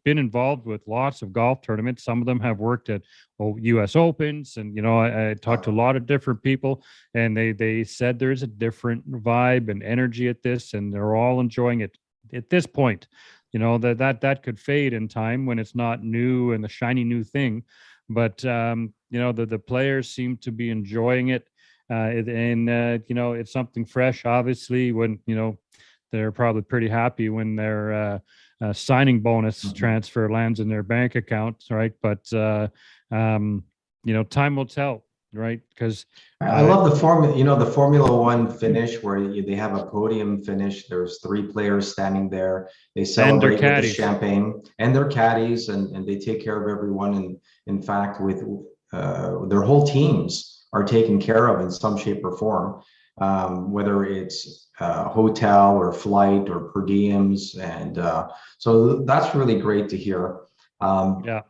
been involved with lots of golf tournaments. Some of them have worked at U.S. Opens, and I talked to a lot of different people, and they said there's a different vibe and energy at this, and they're all enjoying it at this point. That could fade in time when it's not new and the shiny new thing, but the players seem to be enjoying it. It's something fresh, obviously, when they're probably pretty happy when their signing bonus transfer lands in their bank account, right? But time will tell, right? Because I love the Formula One finish where they have a podium finish. There's three players standing there. They and their celebrate with the caddies. champagne and their caddies, and they take care of everyone. And in fact, with their whole teams are taken care of in some shape or form, whether it's hotel or flight or per diems. And so that's really great to hear. Yeah.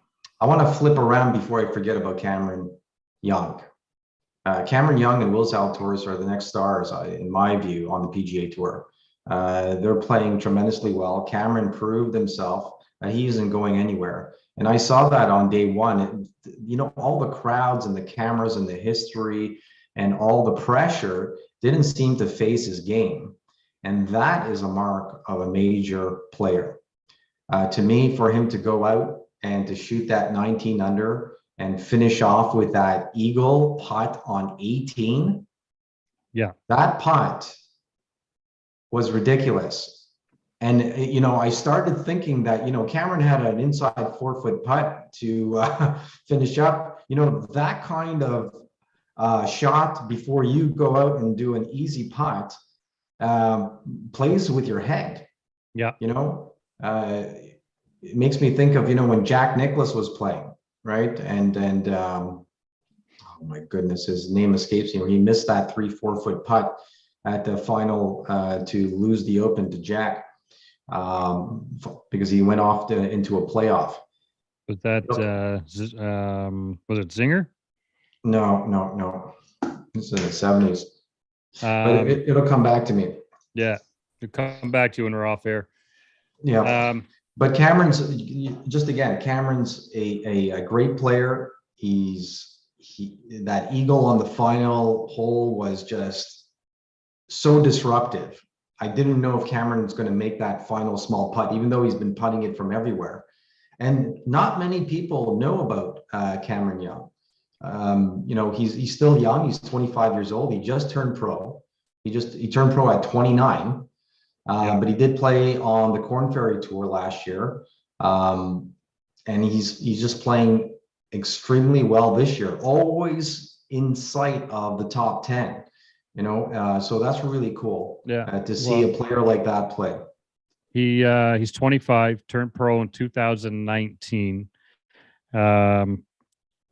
I want to flip around before I forget about Cameron Young. Cameron Young and Will Zalatoris are the next stars, in my view, on the PGA Tour. They're playing tremendously well. Cameron proved himself that he isn't going anywhere. And I saw that on day one. All the crowds and the cameras and the history and all the pressure didn't seem to phase his game. And that is a mark of a major player. To me, for him to go out and to shoot that 19 under and finish off with that eagle putt on 18. Yeah. That putt was ridiculous. And, I started thinking that, Cameron had an inside 4-foot putt to finish up, that kind of shot before you go out and do an easy putt plays with your head. Yeah. It makes me think of, when Jack Nicklaus was playing, right? And oh my goodness, his name escapes me. He missed that 3-4 foot putt at the final to lose the Open to Jack because he went off into a playoff. Was that was it Zinger? No. This is in the 70s. But it'll come back to me. Yeah, it'll come back to you when we're off air. Yeah. But Cameron's Cameron's a great player. That eagle on the final hole was just so disruptive. I didn't know if Cameron's going to make that final small putt, even though he's been putting it from everywhere. And not many people know about Cameron Young. He's still young. He's 25 years old. He just turned pro. He turned pro at 29. But he did play on the Corn Ferry Tour last year. And he's just playing extremely well this year, always in sight of the top 10. So that's really cool to see a player like that play. He's 25, turned pro in 2019.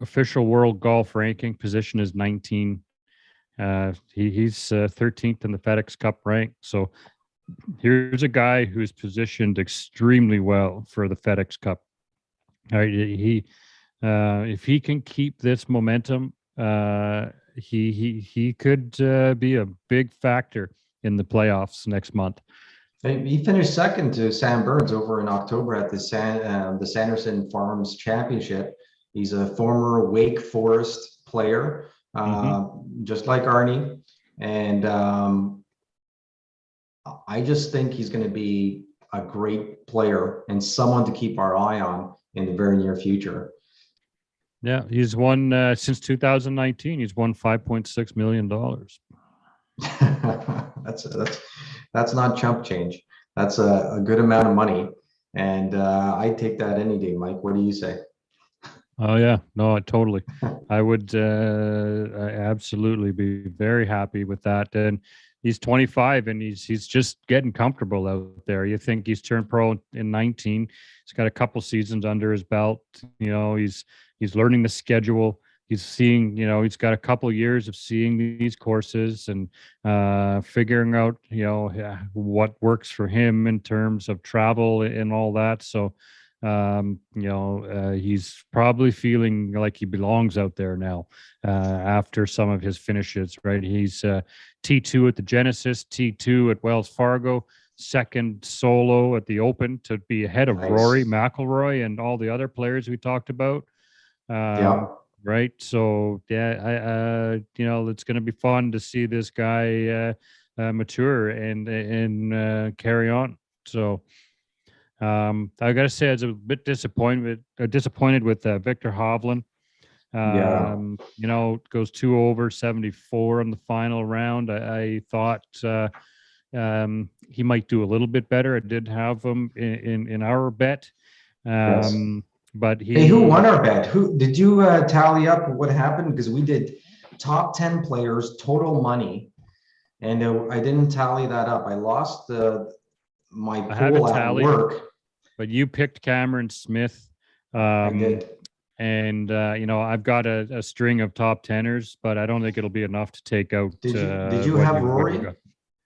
Official world golf ranking position is 19. He's 13th in the FedEx Cup rank. So here's a guy who's positioned extremely well for the FedEx Cup. All right, if he can keep this momentum, he could be a big factor in the playoffs next month. He finished second to Sam Burns over in October at the Sanderson Farms Championship. He's a former Wake Forest player, just like Arnie. And I just think he's going to be a great player and someone to keep our eye on in the very near future. Yeah, he's won since 2019. He's won $5.6 million. That's not chump change. That's a good amount of money, and I take that any day. Mike, what do you say? Oh yeah, no, totally. I would absolutely be very happy with that. And he's 25, and he's just getting comfortable out there. You think he's turned pro in 19? He's got a couple seasons under his belt. He's learning the schedule. He's seeing, he's got a couple years of seeing these courses and figuring out, what works for him in terms of travel and all that. So, he's probably feeling like he belongs out there now after some of his finishes, right? He's T2 at the Genesis, T2 at Wells Fargo, second solo at the Open to be ahead of Rory McIlroy and all the other players we talked about. Right. So it's going to be fun to see this guy mature and carry on. So I got to say, I was a bit disappointed with Victor Hovland. Goes 2 over 74 in the final round. I thought he might do a little bit better. I did have him in our bet. But who won our bet? Who did you tally up what happened? Because we did top 10 players, total money, and I didn't tally that up. I lost my pool at work. But you picked Cameron Smith. I did. And I've got a string of top teners, but I don't think it'll be enough to take out. Did you have Rory?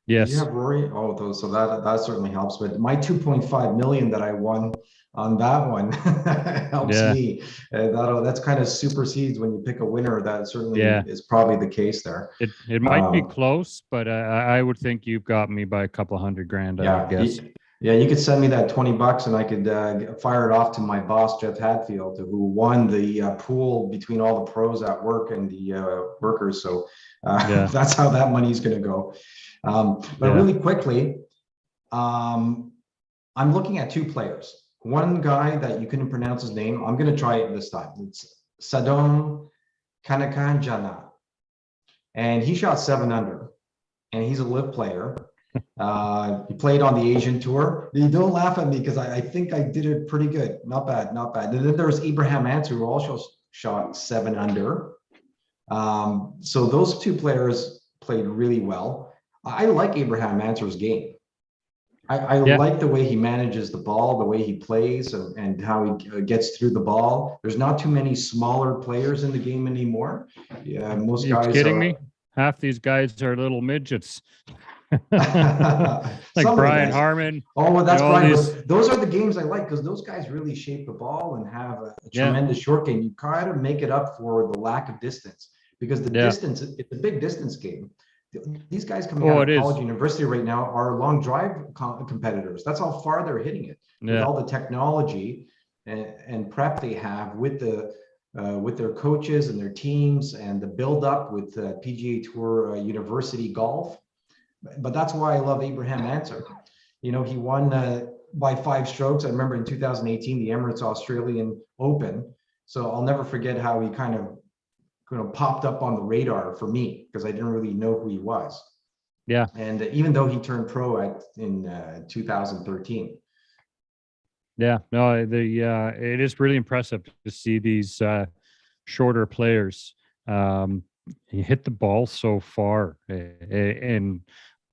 Yes. Did you have Rory? Oh, so that certainly helps. But my 2.5 million that I won on that one helps me. That's kind of supersedes when you pick a winner. That certainly is probably the case there. It might be close, but I would think you've got me by a couple $100,000. I guess. You could send me that $20 and I could fire it off to my boss, Jeff Hadfield, who won the pool between all the pros at work and the workers. So that's how that money's going to go. But really quickly, I'm looking at 2 players. One guy that you couldn't pronounce his name. I'm going to try it this time. It's Sadom Kanakanjana. And he shot 7 under. And he's a live player. He played on the Asian Tour. You don't laugh at me because I think I did it pretty good. Not bad. And then there was Ibrahim Answer, who also shot 7 under. So those 2 players played really well. I like Ibrahim Answer's game. I like the way he manages the ball, the way he plays, and how he gets through the ball. There's not too many smaller players in the game anymore. Yeah, most guys. You're kidding me? Half these guys are little midgets. Like Brian Harmon. Oh, well, that's Brian. Those are the games I like because those guys really shape the ball and have a tremendous short game. You kind of make it up for the lack of distance because the distance, it's a big distance game. These guys coming out it of is. college, university right now are long drive competitors. That's how far they're hitting it with all the technology and prep they have with their coaches and their teams and the build up with PGA Tour University golf. But that's why I love Abraham Ancer. You know, he won by 5 strokes. I remember in 2018, the Emirates Australian Open. So I'll never forget how he kind of popped up on the radar for me because I didn't really know who he was. Yeah. And even though he turned pro in 2013. Yeah, no, it is really impressive to see these shorter players. He hit the ball so far and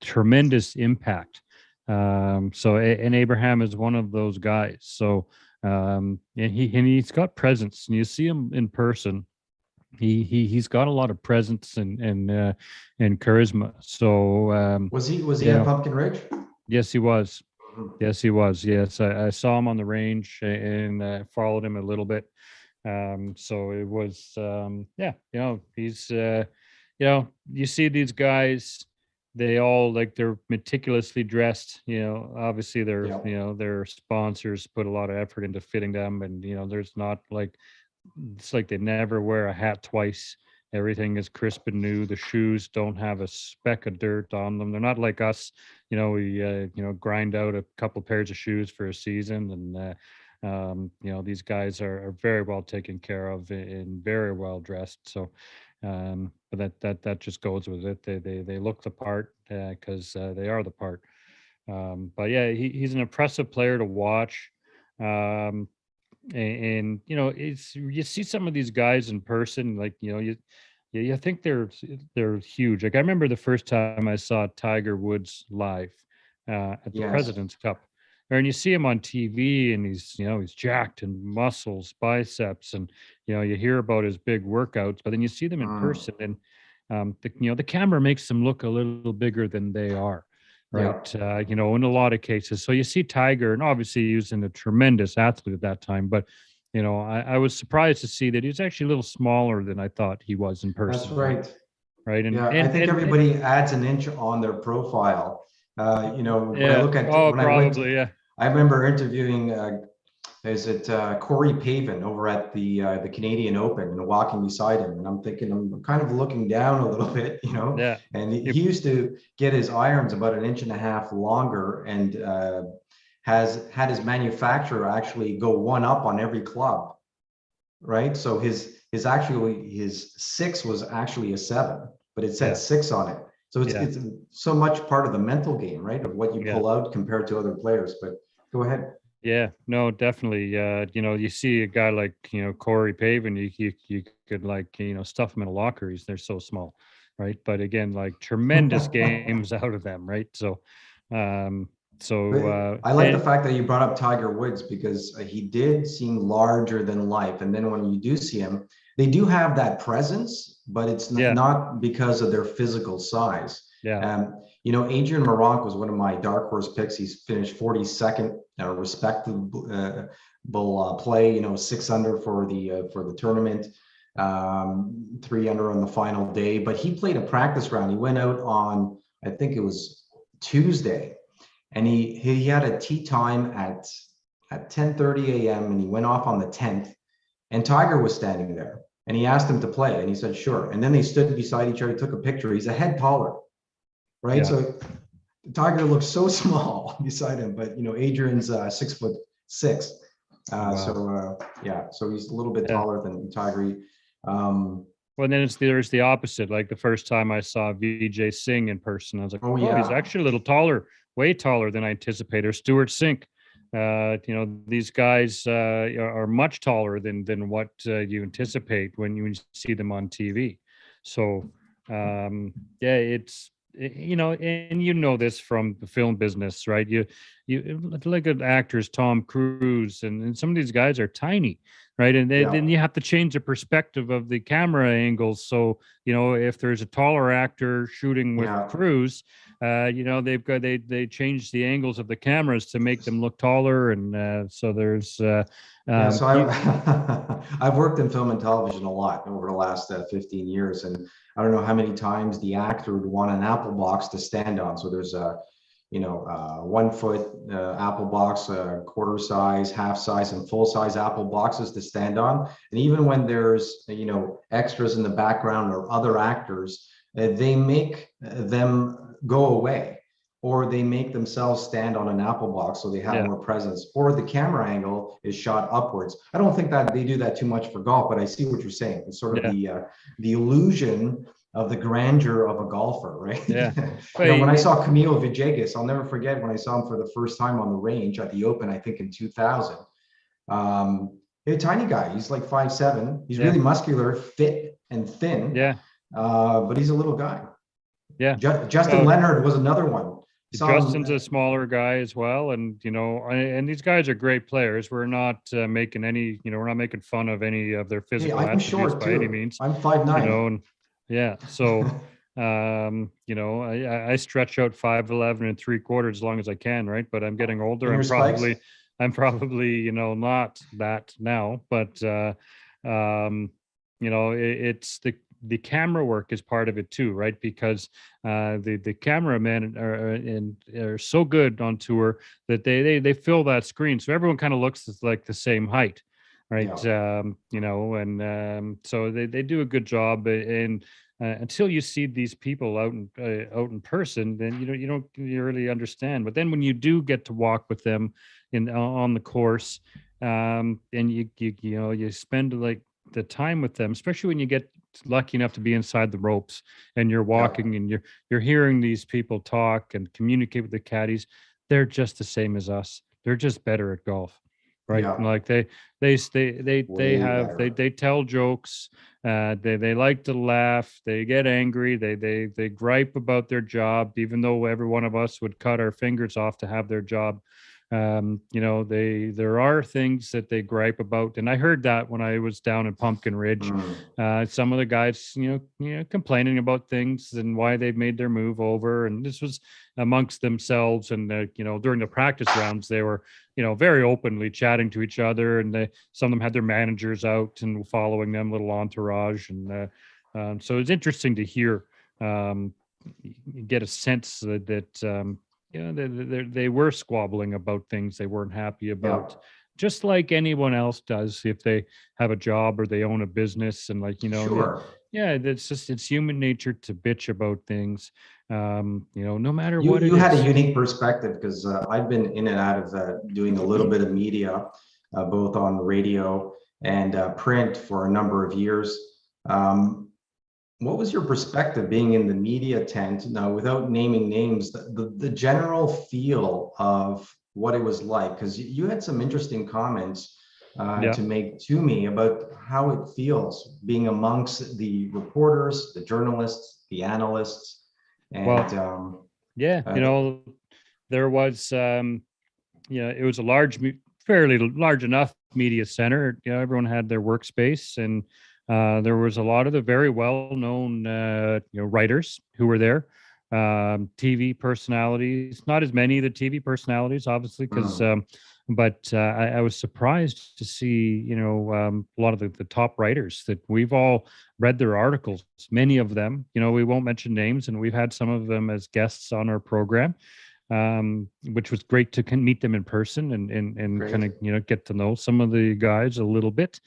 tremendous impact. And Abraham is one of those guys. So and he's got presence, and you see him in person. He's got a lot of presence and charisma. So was he at Pumpkin Ridge? Yes, he was. Yes, he was. Yes, I saw him on the range and followed him a little bit. So it was, he's, you see these guys, they all they're meticulously dressed. Obviously their sponsors put a lot of effort into fitting them, and there's not it's like they never wear a hat twice. Everything is crisp and new. The shoes don't have a speck of dirt on them. They're not like us. We grind out a couple pairs of shoes for a season, and these guys are very well taken care of and very well dressed. So, but that just goes with it. They look the part because they are the part. But yeah, he's an impressive player to watch. And it's, you see some of these guys in person, you think they're huge. Like I remember the first time I saw Tiger Woods live at the President's Cup, and you see him on TV, and he's jacked and muscles, biceps, and you hear about his big workouts, but then you see them in person, and the camera makes them look a little bigger than they are. Right. In a lot of cases. So you see Tiger, and obviously he was a tremendous athlete at that time, but I was surprised to see that he was actually a little smaller than I thought he was in person. That's right. Right. And I think everybody adds an inch on their profile. When I look at I remember interviewing Corey Pavin over at the Canadian Open and walking beside him, and I'm thinking I'm kind of looking down a little bit, and he used to get his irons about 1.5 inches longer, and has had his manufacturer actually go one up on every club, right? So his 6 was actually a 7, but it said 6 on it. So it's so much part of the mental game, right, of what you pull out compared to other players. But go ahead. Yeah, no, definitely. You see a guy like, Corey Pavin, you could stuff him in a locker. They're so small, right? But again, tremendous games out of them, right? So, I like the fact that you brought up Tiger Woods, because he did seem larger than life. And then when you do see him, they do have that presence, but it's not because of their physical size. Adrian Meronk was one of my dark horse picks. He's finished 42nd, respectable play. 6 under for the tournament, 3 under on the final day. But he played a practice round. He went out on, I think it was Tuesday, and he had a tee time at 10:30 a.m. and he went off on the 10th. And Tiger was standing there, and he asked him to play, and he said sure. And then they stood beside each other, took a picture. He's a head taller. Right. Yeah. So Tiger looks so small beside him, but Adrian's 6'6". Wow. So he's a little bit taller than Tiger. Well, then there's the opposite. Like the first time I saw Vijay Singh in person, I was like, he's actually a little taller, way taller than I anticipated. Or Stuart Sink. These guys are much taller than what you anticipate when you see them on TV. So it's, and this from the film business, right? You look at actors, Tom Cruise, and some of these guys are tiny, right? And then you have to change the perspective of the camera angles. So, if there's a taller actor shooting with Cruise, they changed the angles of the cameras to make them look taller, and so there's So I've worked in film and television a lot over the last 15 years, and I don't know how many times the actor would want an apple box to stand on. So there's a 1 foot apple box, quarter size, half size, and full size apple boxes to stand on. And even when there's extras in the background or other actors, they make them go away, or they make themselves stand on an apple box so they have more presence, or the camera angle is shot upwards. I don't think that they do that too much for golf, but I see what you're saying. It's sort of the illusion of the grandeur of a golfer, right? Yeah. When I saw Camilo Villegas, I'll never forget when I saw him for the first time on the range at the Open, I think in 2000. He's a tiny guy. He's like 5'7". He's really muscular, fit, and thin. Yeah. But he's a little guy. Yeah. Justin Leonard was another one. Justin's a smaller guy as well, and and these guys are great players. We're not making any, we're not making fun of any of their physical attributes by any means. I'm 5'9". So I stretch out 5'11" and 3/4 as long as I can, right? But I'm getting older. I'm probably not that now, but it's the camera work is part of it too, right? Because the cameramen are so good on tour that they fill that screen, so everyone kind of looks like the same height, right? So they do a good job, and until you see these people out in person, then you don't really understand. But then when you do get to walk with them on the course, and you spend like the time with them, especially when you get lucky enough to be inside the ropes and you're walking and you're hearing these people talk and communicate with the caddies. They're just the same as us. They're just better at golf, right? Like they tell jokes. They like to laugh. They get angry. They gripe about their job, even though every one of us would cut our fingers off to have their job. There are things that they gripe about, and I heard that when I was down in Pumpkin Ridge. Some of the guys, complaining about things and why they made their move over, and this was amongst themselves. And during the practice rounds, they were, very openly chatting to each other, and some of them had their managers out and following them, little entourage, and so it's interesting to hear, get a sense that. They were squabbling about things they weren't happy about, just like anyone else does if they have a job or they own a business. And it's human nature to bitch about things, no matter what. You had a unique perspective, because I've been in and out of doing a little bit of media, both on radio and print for a number of years. What was your perspective being in the media tent? Now, without naming names, the general feel of what it was like, because you had some interesting comments to make to me about how it feels being amongst the reporters, the journalists, the analysts, and there was it was a fairly large enough media center. Everyone had their workspace, and there was a lot of the very well-known, writers who were there, TV personalities. Not as many of the TV personalities, obviously, because, but I was surprised to see, a lot of the top writers that we've all read their articles. Many of them, we won't mention names, and we've had some of them as guests on our program, which was great to meet them in person and kind of, get to know some of the guys a little bit.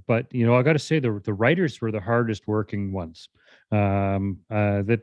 But I got to say the writers were the hardest working ones. That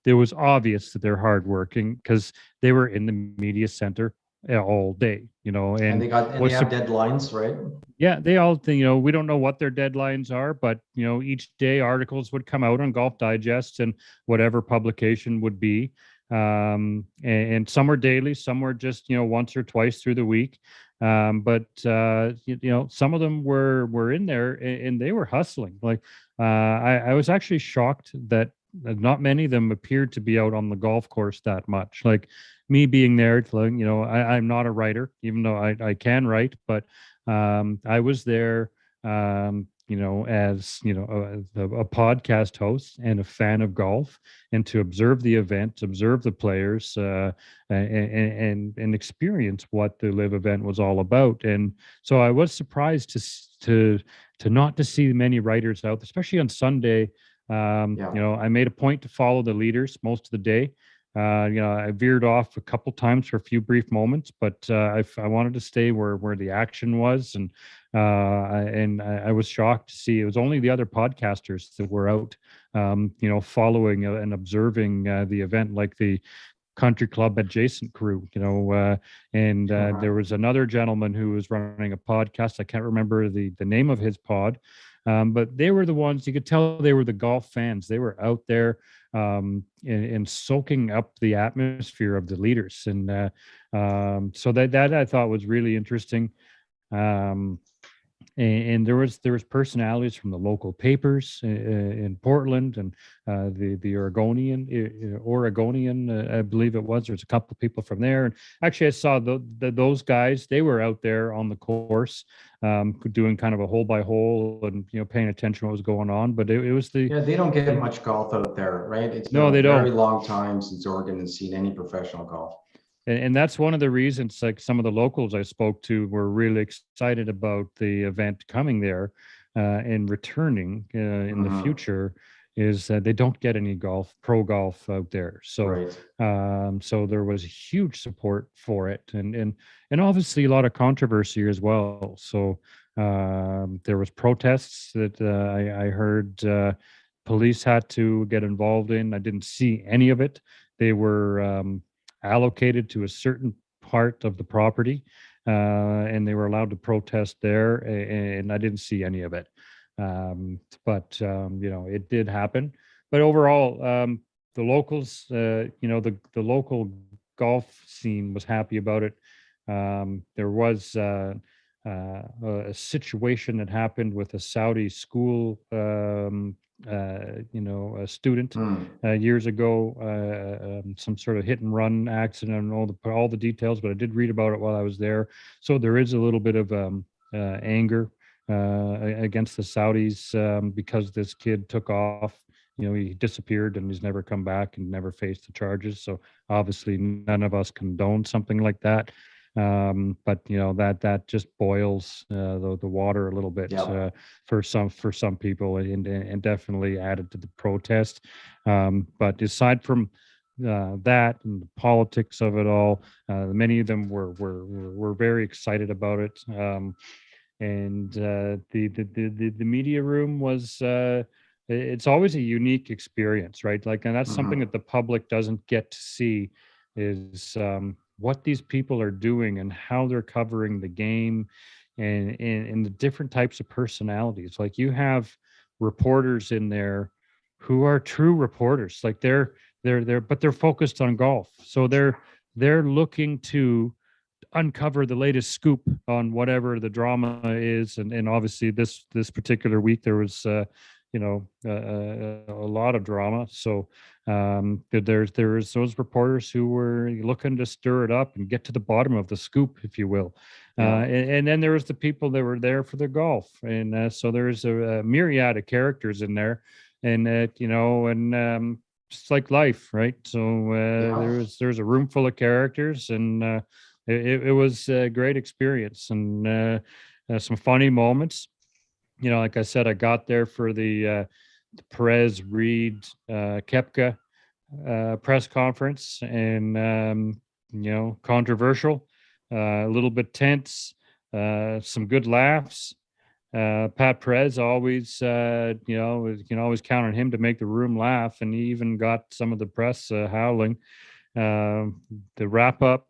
it was obvious that they're hardworking because they were in the media center all day. And they have deadlines, right? Yeah, they all think. We don't know what their deadlines are, but each day articles would come out on Golf Digest and whatever publication would be. And some were daily, some were just once or twice through the week. But some of them were in there and they were hustling. Like I was actually shocked that not many of them appeared to be out on the golf course that much. Like me being there, I'm not a writer, even though I can write, but I was there as a podcast host and a fan of golf, and to observe the event, observe the players, and experience what the live event was all about. And so I was surprised to not to see many writers out, especially on Sunday. I made a point to follow the leaders most of the day. I veered off a couple times for a few brief moments, but I wanted to stay where the action was, and I was shocked to see it was only the other podcasters that were out, following and observing the event, like the country club adjacent crew, there was another gentleman who was running a podcast. I can't remember the name of his pod. But they were the ones, you could tell they were the golf fans. They were out there and soaking up the atmosphere of the leaders. And so that I thought was really interesting. And there was personalities from the local papers in Portland, and the Oregonian, I believe it was. There's a couple of people from there, and actually I saw those guys. They were out there on the course, doing kind of a hole by hole and paying attention to what was going on. But it was they don't get much golf out there, right? It's been they a very don't. long time since Oregon has seen any professional golf. And that's one of the reasons, like some of the locals I spoke to were really excited about the event coming there and returning in the future, is that they don't get any pro golf out there. So, so there was huge support for it, and obviously a lot of controversy as well. So there was protests that I heard police had to get involved in. I didn't see any of it. They were allocated to a certain part of the property, and they were allowed to protest there, and I didn't see any of it. But it did happen. But overall, the locals, the local golf scene was happy about it. There was a situation that happened with a Saudi school, a student years ago, some sort of hit and run accident, and all the details, but I did read about it while I was there. So there is a little bit of anger against the Saudis because this kid took off. He disappeared and he's never come back and never faced the charges. So obviously none of us condone something like that. But that just boils the water a little bit for some people, and definitely added to the protest. But aside from that and the politics of it all, many of them were very excited about it. And the media room was. It's always a unique experience, right? Like, and that's something that the public doesn't get to see, is what these people are doing and how they're covering the game, and the different types of personalities. Like, you have reporters in there who are true reporters. Like, they're but they're focused on golf. So they're looking to uncover the latest scoop on whatever the drama is. And obviously this particular week there was a lot of drama. So there's those reporters who were looking to stir it up and get to the bottom of the scoop, if you will. And then there was the people that were there for the golf. And so there's a myriad of characters in there, and just like life, right? So there's a room full of characters, and it was a great experience, and some funny moments. Like I said, I got there for the Perez Reed Koepka press conference, and controversial, a little bit tense, some good laughs. Pat Perez always, you can always count on him to make the room laugh, and he even got some of the press howling. The wrap up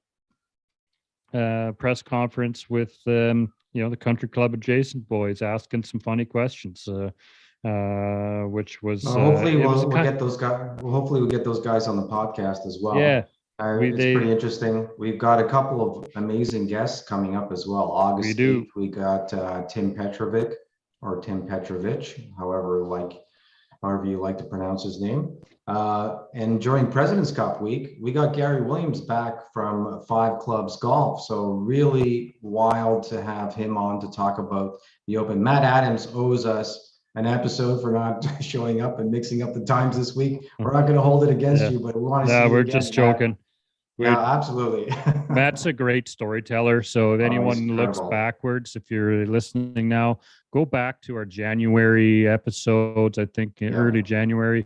press conference with the country club adjacent boys asking some funny questions, which was hopefully we'll get those guys. Hopefully we'll get those guys on the podcast as well. Yeah, it's pretty interesting. We've got a couple of amazing guests coming up as well. August 8th, we got Tim Petrovich, however however you like to pronounce his name. And during President's Cup week, we got Gary Williams back from Five Clubs Golf. So really wild to have him on to talk about the Open. Matt Adams owes us an episode for not showing up and mixing up the times this week. We're not going to hold it against you, but we want to see you we're again, just joking. Yeah, absolutely. Matt's a great storyteller. So if anyone looks backwards, if you're listening now, go back to our January episodes, I think early January.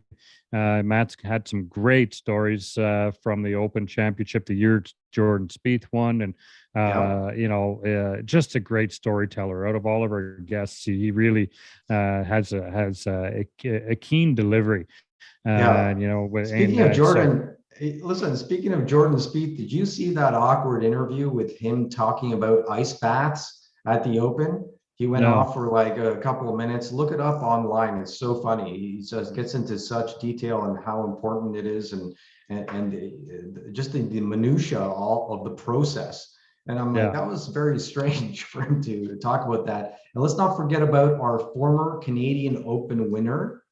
Matt's had some great stories from the Open Championship, the year Jordan Spieth won. And, just a great storyteller. Out of all of our guests, he really has a keen delivery. Speaking of Jordan, listen, speaking of Jordan Spieth, did you see that awkward interview with him talking about ice baths at the Open? He went off for like a couple of minutes. Look it up online. It's so funny. He just gets into such detail on how important it is and just the minutia all of the process. And I'm like, that was very strange for him to talk about that. And let's not forget about our former Canadian Open winner,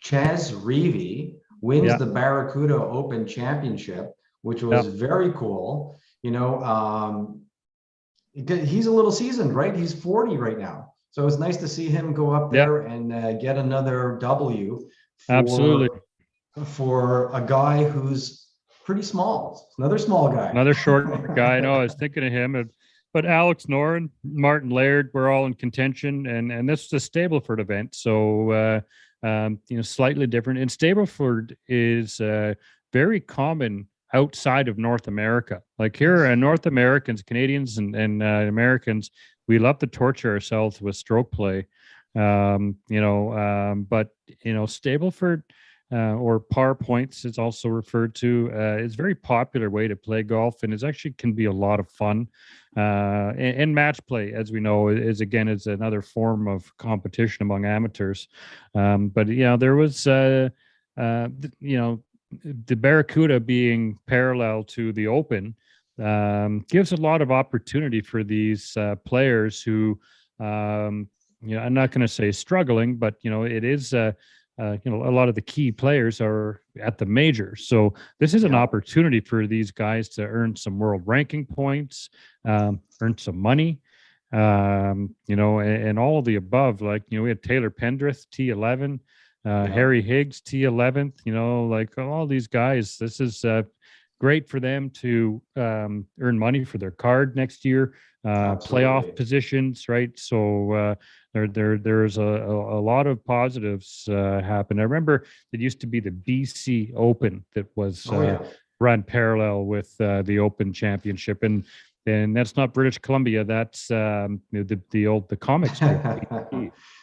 Chaz Reevy, wins the Barracuda Open Championship, which was very cool. He's a little seasoned, right? He's 40 right now. So it's nice to see him go up there and get another W for a guy who's pretty small. Another small guy. Another short guy. I know, I was thinking of him. But Alex Noren, Martin Laird, we're all in contention. And this is a Stableford event. So, slightly different. And Stableford is very common outside of North America. Like here, North Americans, Canadians, and Americans, we love to torture ourselves with stroke play. But Stableford or par points is also referred to. It's a very popular way to play golf, and it actually can be a lot of fun. And match play, as we know, is another form of competition among amateurs. There was the Barracuda being parallel to the Open gives a lot of opportunity for these players who, I'm not going to say struggling, but it is. A lot of the key players are at the majors. So this is an opportunity for these guys to earn some world ranking points, earn some money, and all of the above. Like, we had Taylor Pendrith, T11, Harry Higgs, T11th, like all these guys. This is great for them to earn money for their card next year, playoff positions, right? So there's a lot of positives happen. I remember it used to be the BC Open that was run parallel with the Open Championship, and that's not British Columbia. That's the comic strip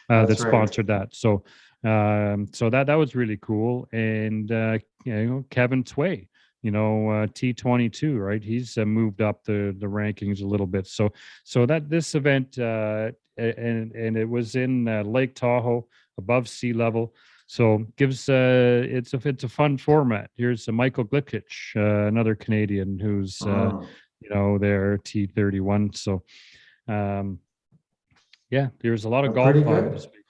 that sponsored that. So that was really cool. And Kevin Tway, T22, right? He's moved up the rankings a little bit. So that this event and it was in Lake Tahoe above sea level. So gives it's a fun format. Here's Michael Glipkich, another Canadian who's there T31. So there's a lot of golf on this week.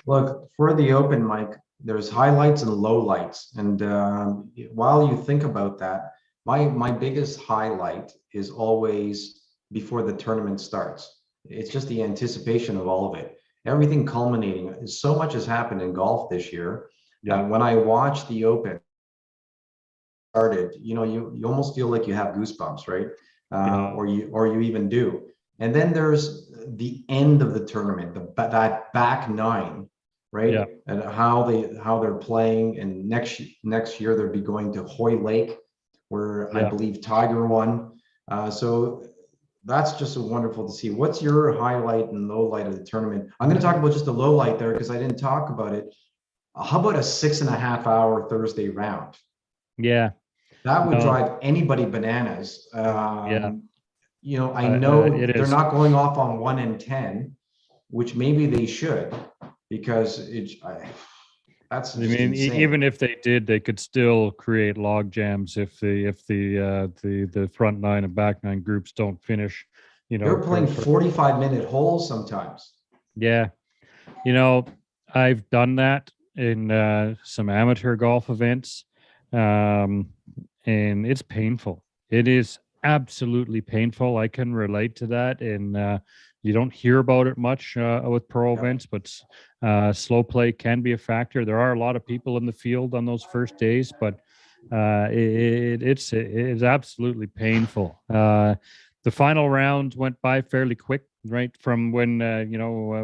Look, for the Open, Mike, there's highlights and lowlights. And while you think about that, my biggest highlight is always before the tournament starts. It's just the anticipation of all of it. Everything culminating. So much has happened in golf this year. When I watch the Open started, you almost feel like you have goosebumps, right? Or you even do. And then there's the end of the tournament, that back nine, right? And how they're playing. And next year they'll be going to Hoy Lake, where I believe Tiger won. So that's just wonderful to see. What's your highlight and low light of the tournament? I'm going to talk about just the low light there because I didn't talk about it. How about a 6.5 hour Thursday round? Yeah, that would drive anybody bananas. I know they're not going off on 1 and 10, which maybe they should, because that's insane. Even if they did, they could still create log jams if the front nine and back nine groups don't finish. They're playing 45-minute holes sometimes. Yeah, I've done that, in some amateur golf events, um, and it's painful. It is absolutely painful. I can relate to that, and you don't hear about it much with pro Yeah. events, but slow play can be a factor. There are a lot of people in the field on those first days, but it's absolutely painful. The final round went by fairly quick, right from when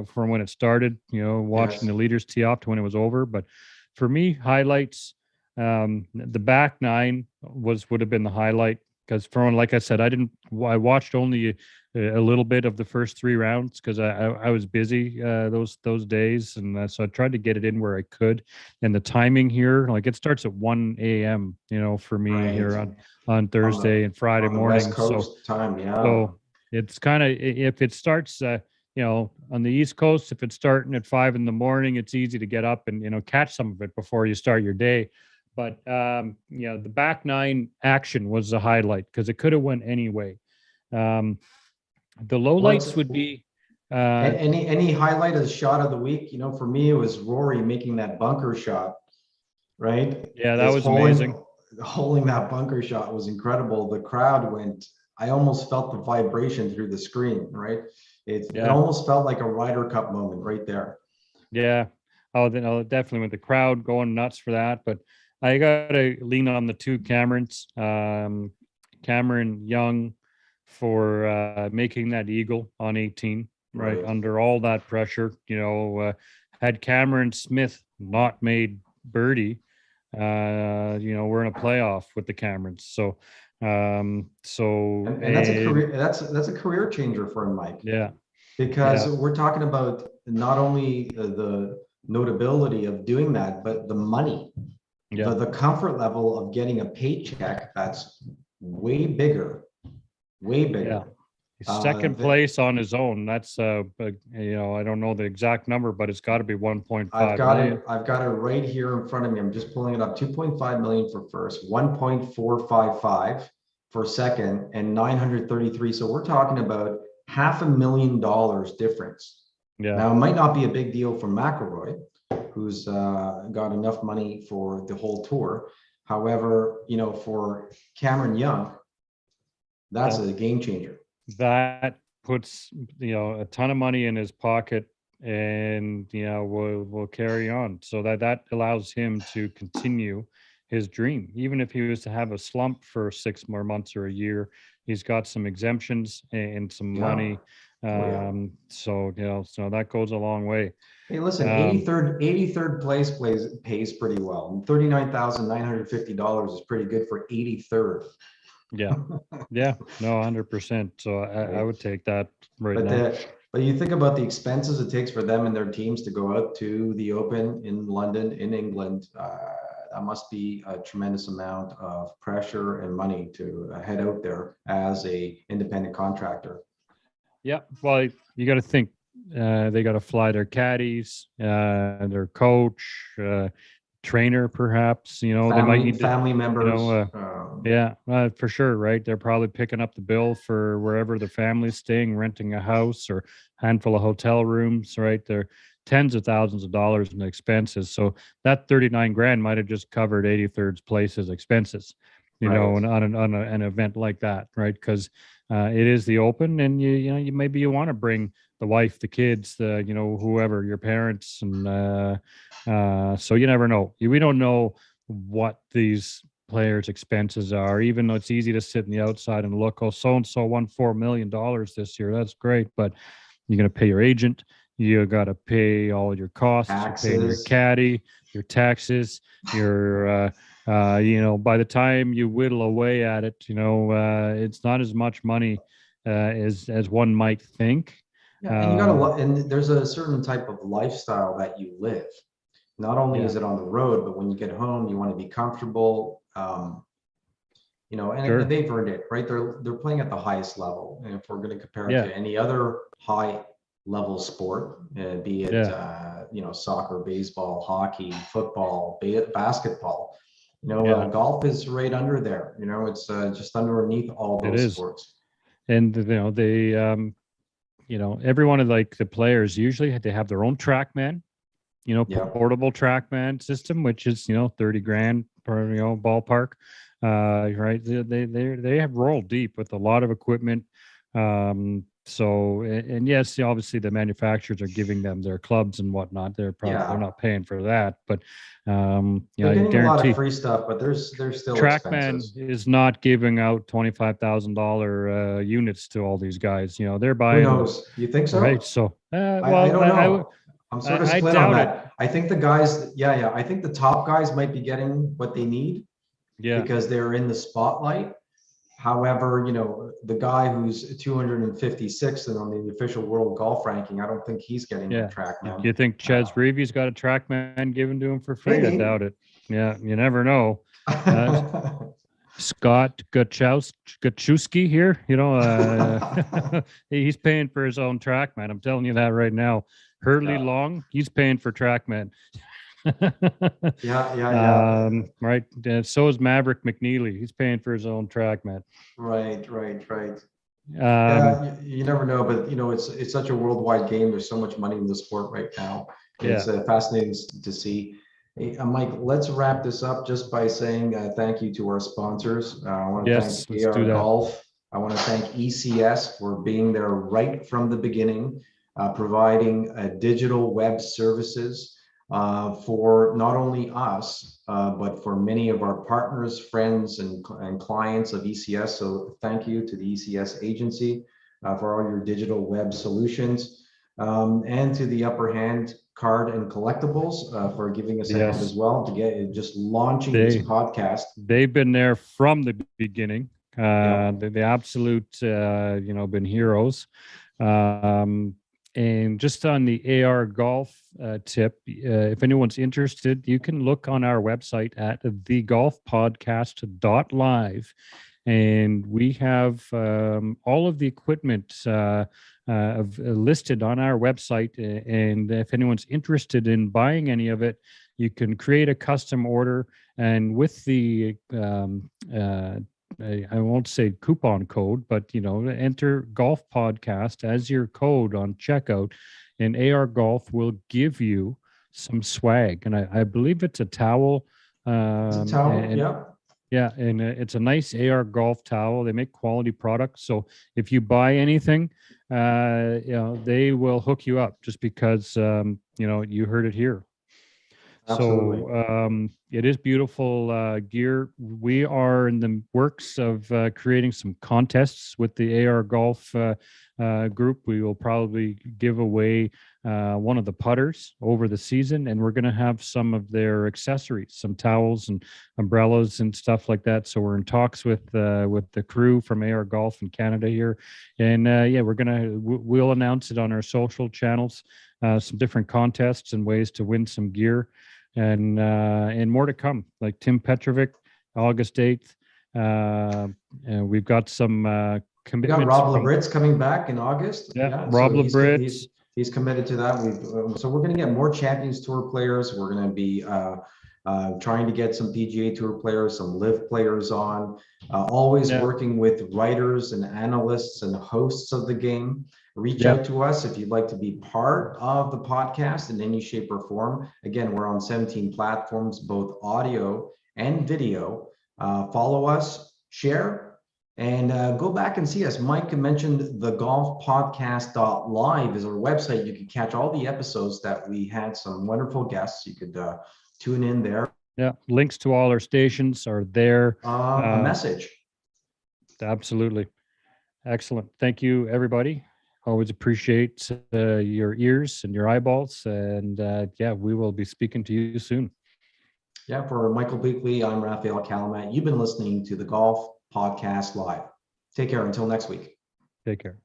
from when it started. Watching Yes. the leaders tee off to when it was over. But for me, highlights. The back nine would have been the highlight because, from like I said, I watched only a little bit of the first three rounds because I was busy those days, and so I tried to get it in where I could. And the timing here, like it starts at 1 a.m. For me Right. here on On Thursday and Friday the West morning. So Coast time. Yeah. so it's kind of, if it starts, on the East Coast, if it's starting at 5 in the morning, it's easy to get up and catch some of it before you start your day. But the back nine action was the highlight because it could have went any way. Um, the What's lowlights would be, uh, any highlight of the shot of the week? For me, it was Rory making that bunker shot. Right, yeah, that his was amazing. holding that bunker shot was incredible. The crowd went. I almost felt the vibration through the screen. Right, it Yeah, almost felt like a Ryder Cup moment right there. yeah. Oh, then definitely with the crowd going nuts for that. But I got to lean on the two Camerons, Cameron Young for making that eagle on 18, right? Right. Under all that pressure, had Cameron Smith not made birdie, we're in a playoff with the Camerons. And that's a career. That's a career changer for him, Mike. Yeah, Because yeah, we're talking about not only the notability of doing that, but the money, yeah. the comfort level of getting a paycheck that's way bigger, way Yeah. bigger. Second The, place on his own. That's I don't know the exact number, but it's got to be 1.5 million. I've got it right here in front of me. I'm just pulling it up. 2.5 million for first, 1.455 for second, and 933. So we're talking about $500,000 difference. Yeah. Now it might not be a big deal for McIlroy, who's got enough money for the whole tour. However, for Cameron Young, that's Yeah. a game changer. That puts, a ton of money in his pocket, and will carry on. So that allows him to continue his dream. Even if he was to have a slump for 6 more months or a year, he's got some exemptions and some Yeah. money. Oh yeah. So that goes a long way. Hey, listen, Um, 83rd place pays pretty well. $39,950 is pretty good for 83rd. yeah. Yeah, no, 100%. So I Right. would take that right But now. but you think about the expenses it takes for them and their teams to go out to the Open in London, in England. That must be a tremendous amount of pressure and money to head out there as a independent contractor. Yeah, well, you got to think they got to fly their caddies, their coach, trainer, perhaps. They might need to, Family you know, members. uh, yeah, for sure, right? They're probably picking up the bill for wherever the family's staying, renting a house or handful of hotel rooms, right? They're tens of thousands of dollars in expenses. So that 39 grand might have just covered 83rd place's expenses, Right. and on an event like that, right? Because it is the Open, and you maybe you want to bring the wife, the kids, whoever, your parents, and so you never know. We don't know what these players' expenses are, even though it's easy to sit on the outside and look, oh, so and so won $4 million this year. That's great, but you're going to pay your agent. You got to pay all your costs. You're paying your Taxes. caddy, your taxes, your by the time you whittle away at it, it's not as much money as one might think. Yeah, and you got Um, and there's a certain type of lifestyle that you live. Not only yeah, is it on the road, but when you get home, you want to be comfortable. And sure. they've earned it, right? They're playing at the highest level. And if we're going to compare it Yeah, to any other high level sport, be it yeah, soccer, baseball, hockey, football, basketball, yeah. golf is right under there. It's just underneath all It those is, sports. and they every one of like the players usually they have their own track man, Yeah. portable TrackMan system, which is, 30 grand per, ballpark. Right. They have rolled deep with a lot of equipment. So, and yes, obviously the manufacturers are giving them their clubs and whatnot. They're Yeah. not paying for that, but, They're I getting a lot of guarantee free stuff, but there's still TrackMan expenses. is not giving out $25,000 units to all these guys. They're Who buying, knows? You think right. so? So, I don't know. I'm sort of I split on doubt it. that. I think the guys, yeah, I think the top guys might be getting what they need Yeah. because they're in the spotlight. However, the guy who's 256th and on the official world golf ranking, I don't think he's getting a Yeah. TrackMan. You think Chaz Reevy's got a TrackMan given to him for free? I Maybe. doubt it. Yeah, you never know. Scott Gachowski here, he's paying for his own TrackMan. I'm telling you that right now. Hurley Long, he's paying for TrackMan. Yeah. Right. So is Maverick McNeely. He's paying for his own TrackMan. Right. Yeah, you never know, but it's such a worldwide game. There's so much money in the sport right now. It's fascinating to see. Hey, Mike, let's wrap this up just by saying thank you to our sponsors. I want to thank AR Golf. I want to thank ECS for being there right from the beginning, providing digital web services for not only us, but for many of our partners, friends, and clients of ECS. So thank you to the ECS agency for all your digital web solutions, and to the Upper Hand Card and Collectibles for giving us a hand as well to get just launching this podcast. They've been there from the beginning. The absolute, been heroes. And just on the AR golf tip, if anyone's interested, you can look on our website at thegolfpodcast.live. And we have all of the equipment listed on our website. And if anyone's interested in buying any of it, you can create a custom order. And with the I won't say coupon code, but enter Golf Podcast as your code on checkout, and AR Golf will give you some swag. And I believe it's a towel. It's a towel, yeah. Yeah, and it's a nice AR Golf towel. They make quality products, so if you buy anything, they will hook you up just because you heard it here. Absolutely. So it is beautiful gear. We are in the works of creating some contests with the AR Golf group. We will probably give away one of the putters over the season, and we're going to have some of their accessories, some towels and umbrellas and stuff like that. So we're in talks with the crew from AR Golf in Canada here, and we'll announce it on our social channels. Some different contests and ways to win some gear, and more to come. Like Tim Petrovic, August 8th. And we've got some commitments. We got Rob Labritz coming back in August. Yeah, Rob Labritz. He's committed to that. So we're going to get more Champions Tour players. We're going to be trying to get some PGA Tour players, some LIV players on. Always working with writers and analysts and hosts of the game. Reach out to us if you'd like to be part of the podcast in any shape or form. Again, we're on 17 platforms, both audio and video. Follow us, share, and go back and see us. Mike mentioned the golfpodcast.live is our website. You can catch all the episodes that we had some wonderful guests. You could tune in there. Yeah, links to all our stations are there. A message. Absolutely. Excellent. Thank you, everybody. Always appreciate your ears and your eyeballs. And we will be speaking to you soon. Yeah, for Michael Bleackley, I'm Rafael Kalamat. You've been listening to the Golf Podcast Live. Take care until next week. Take care.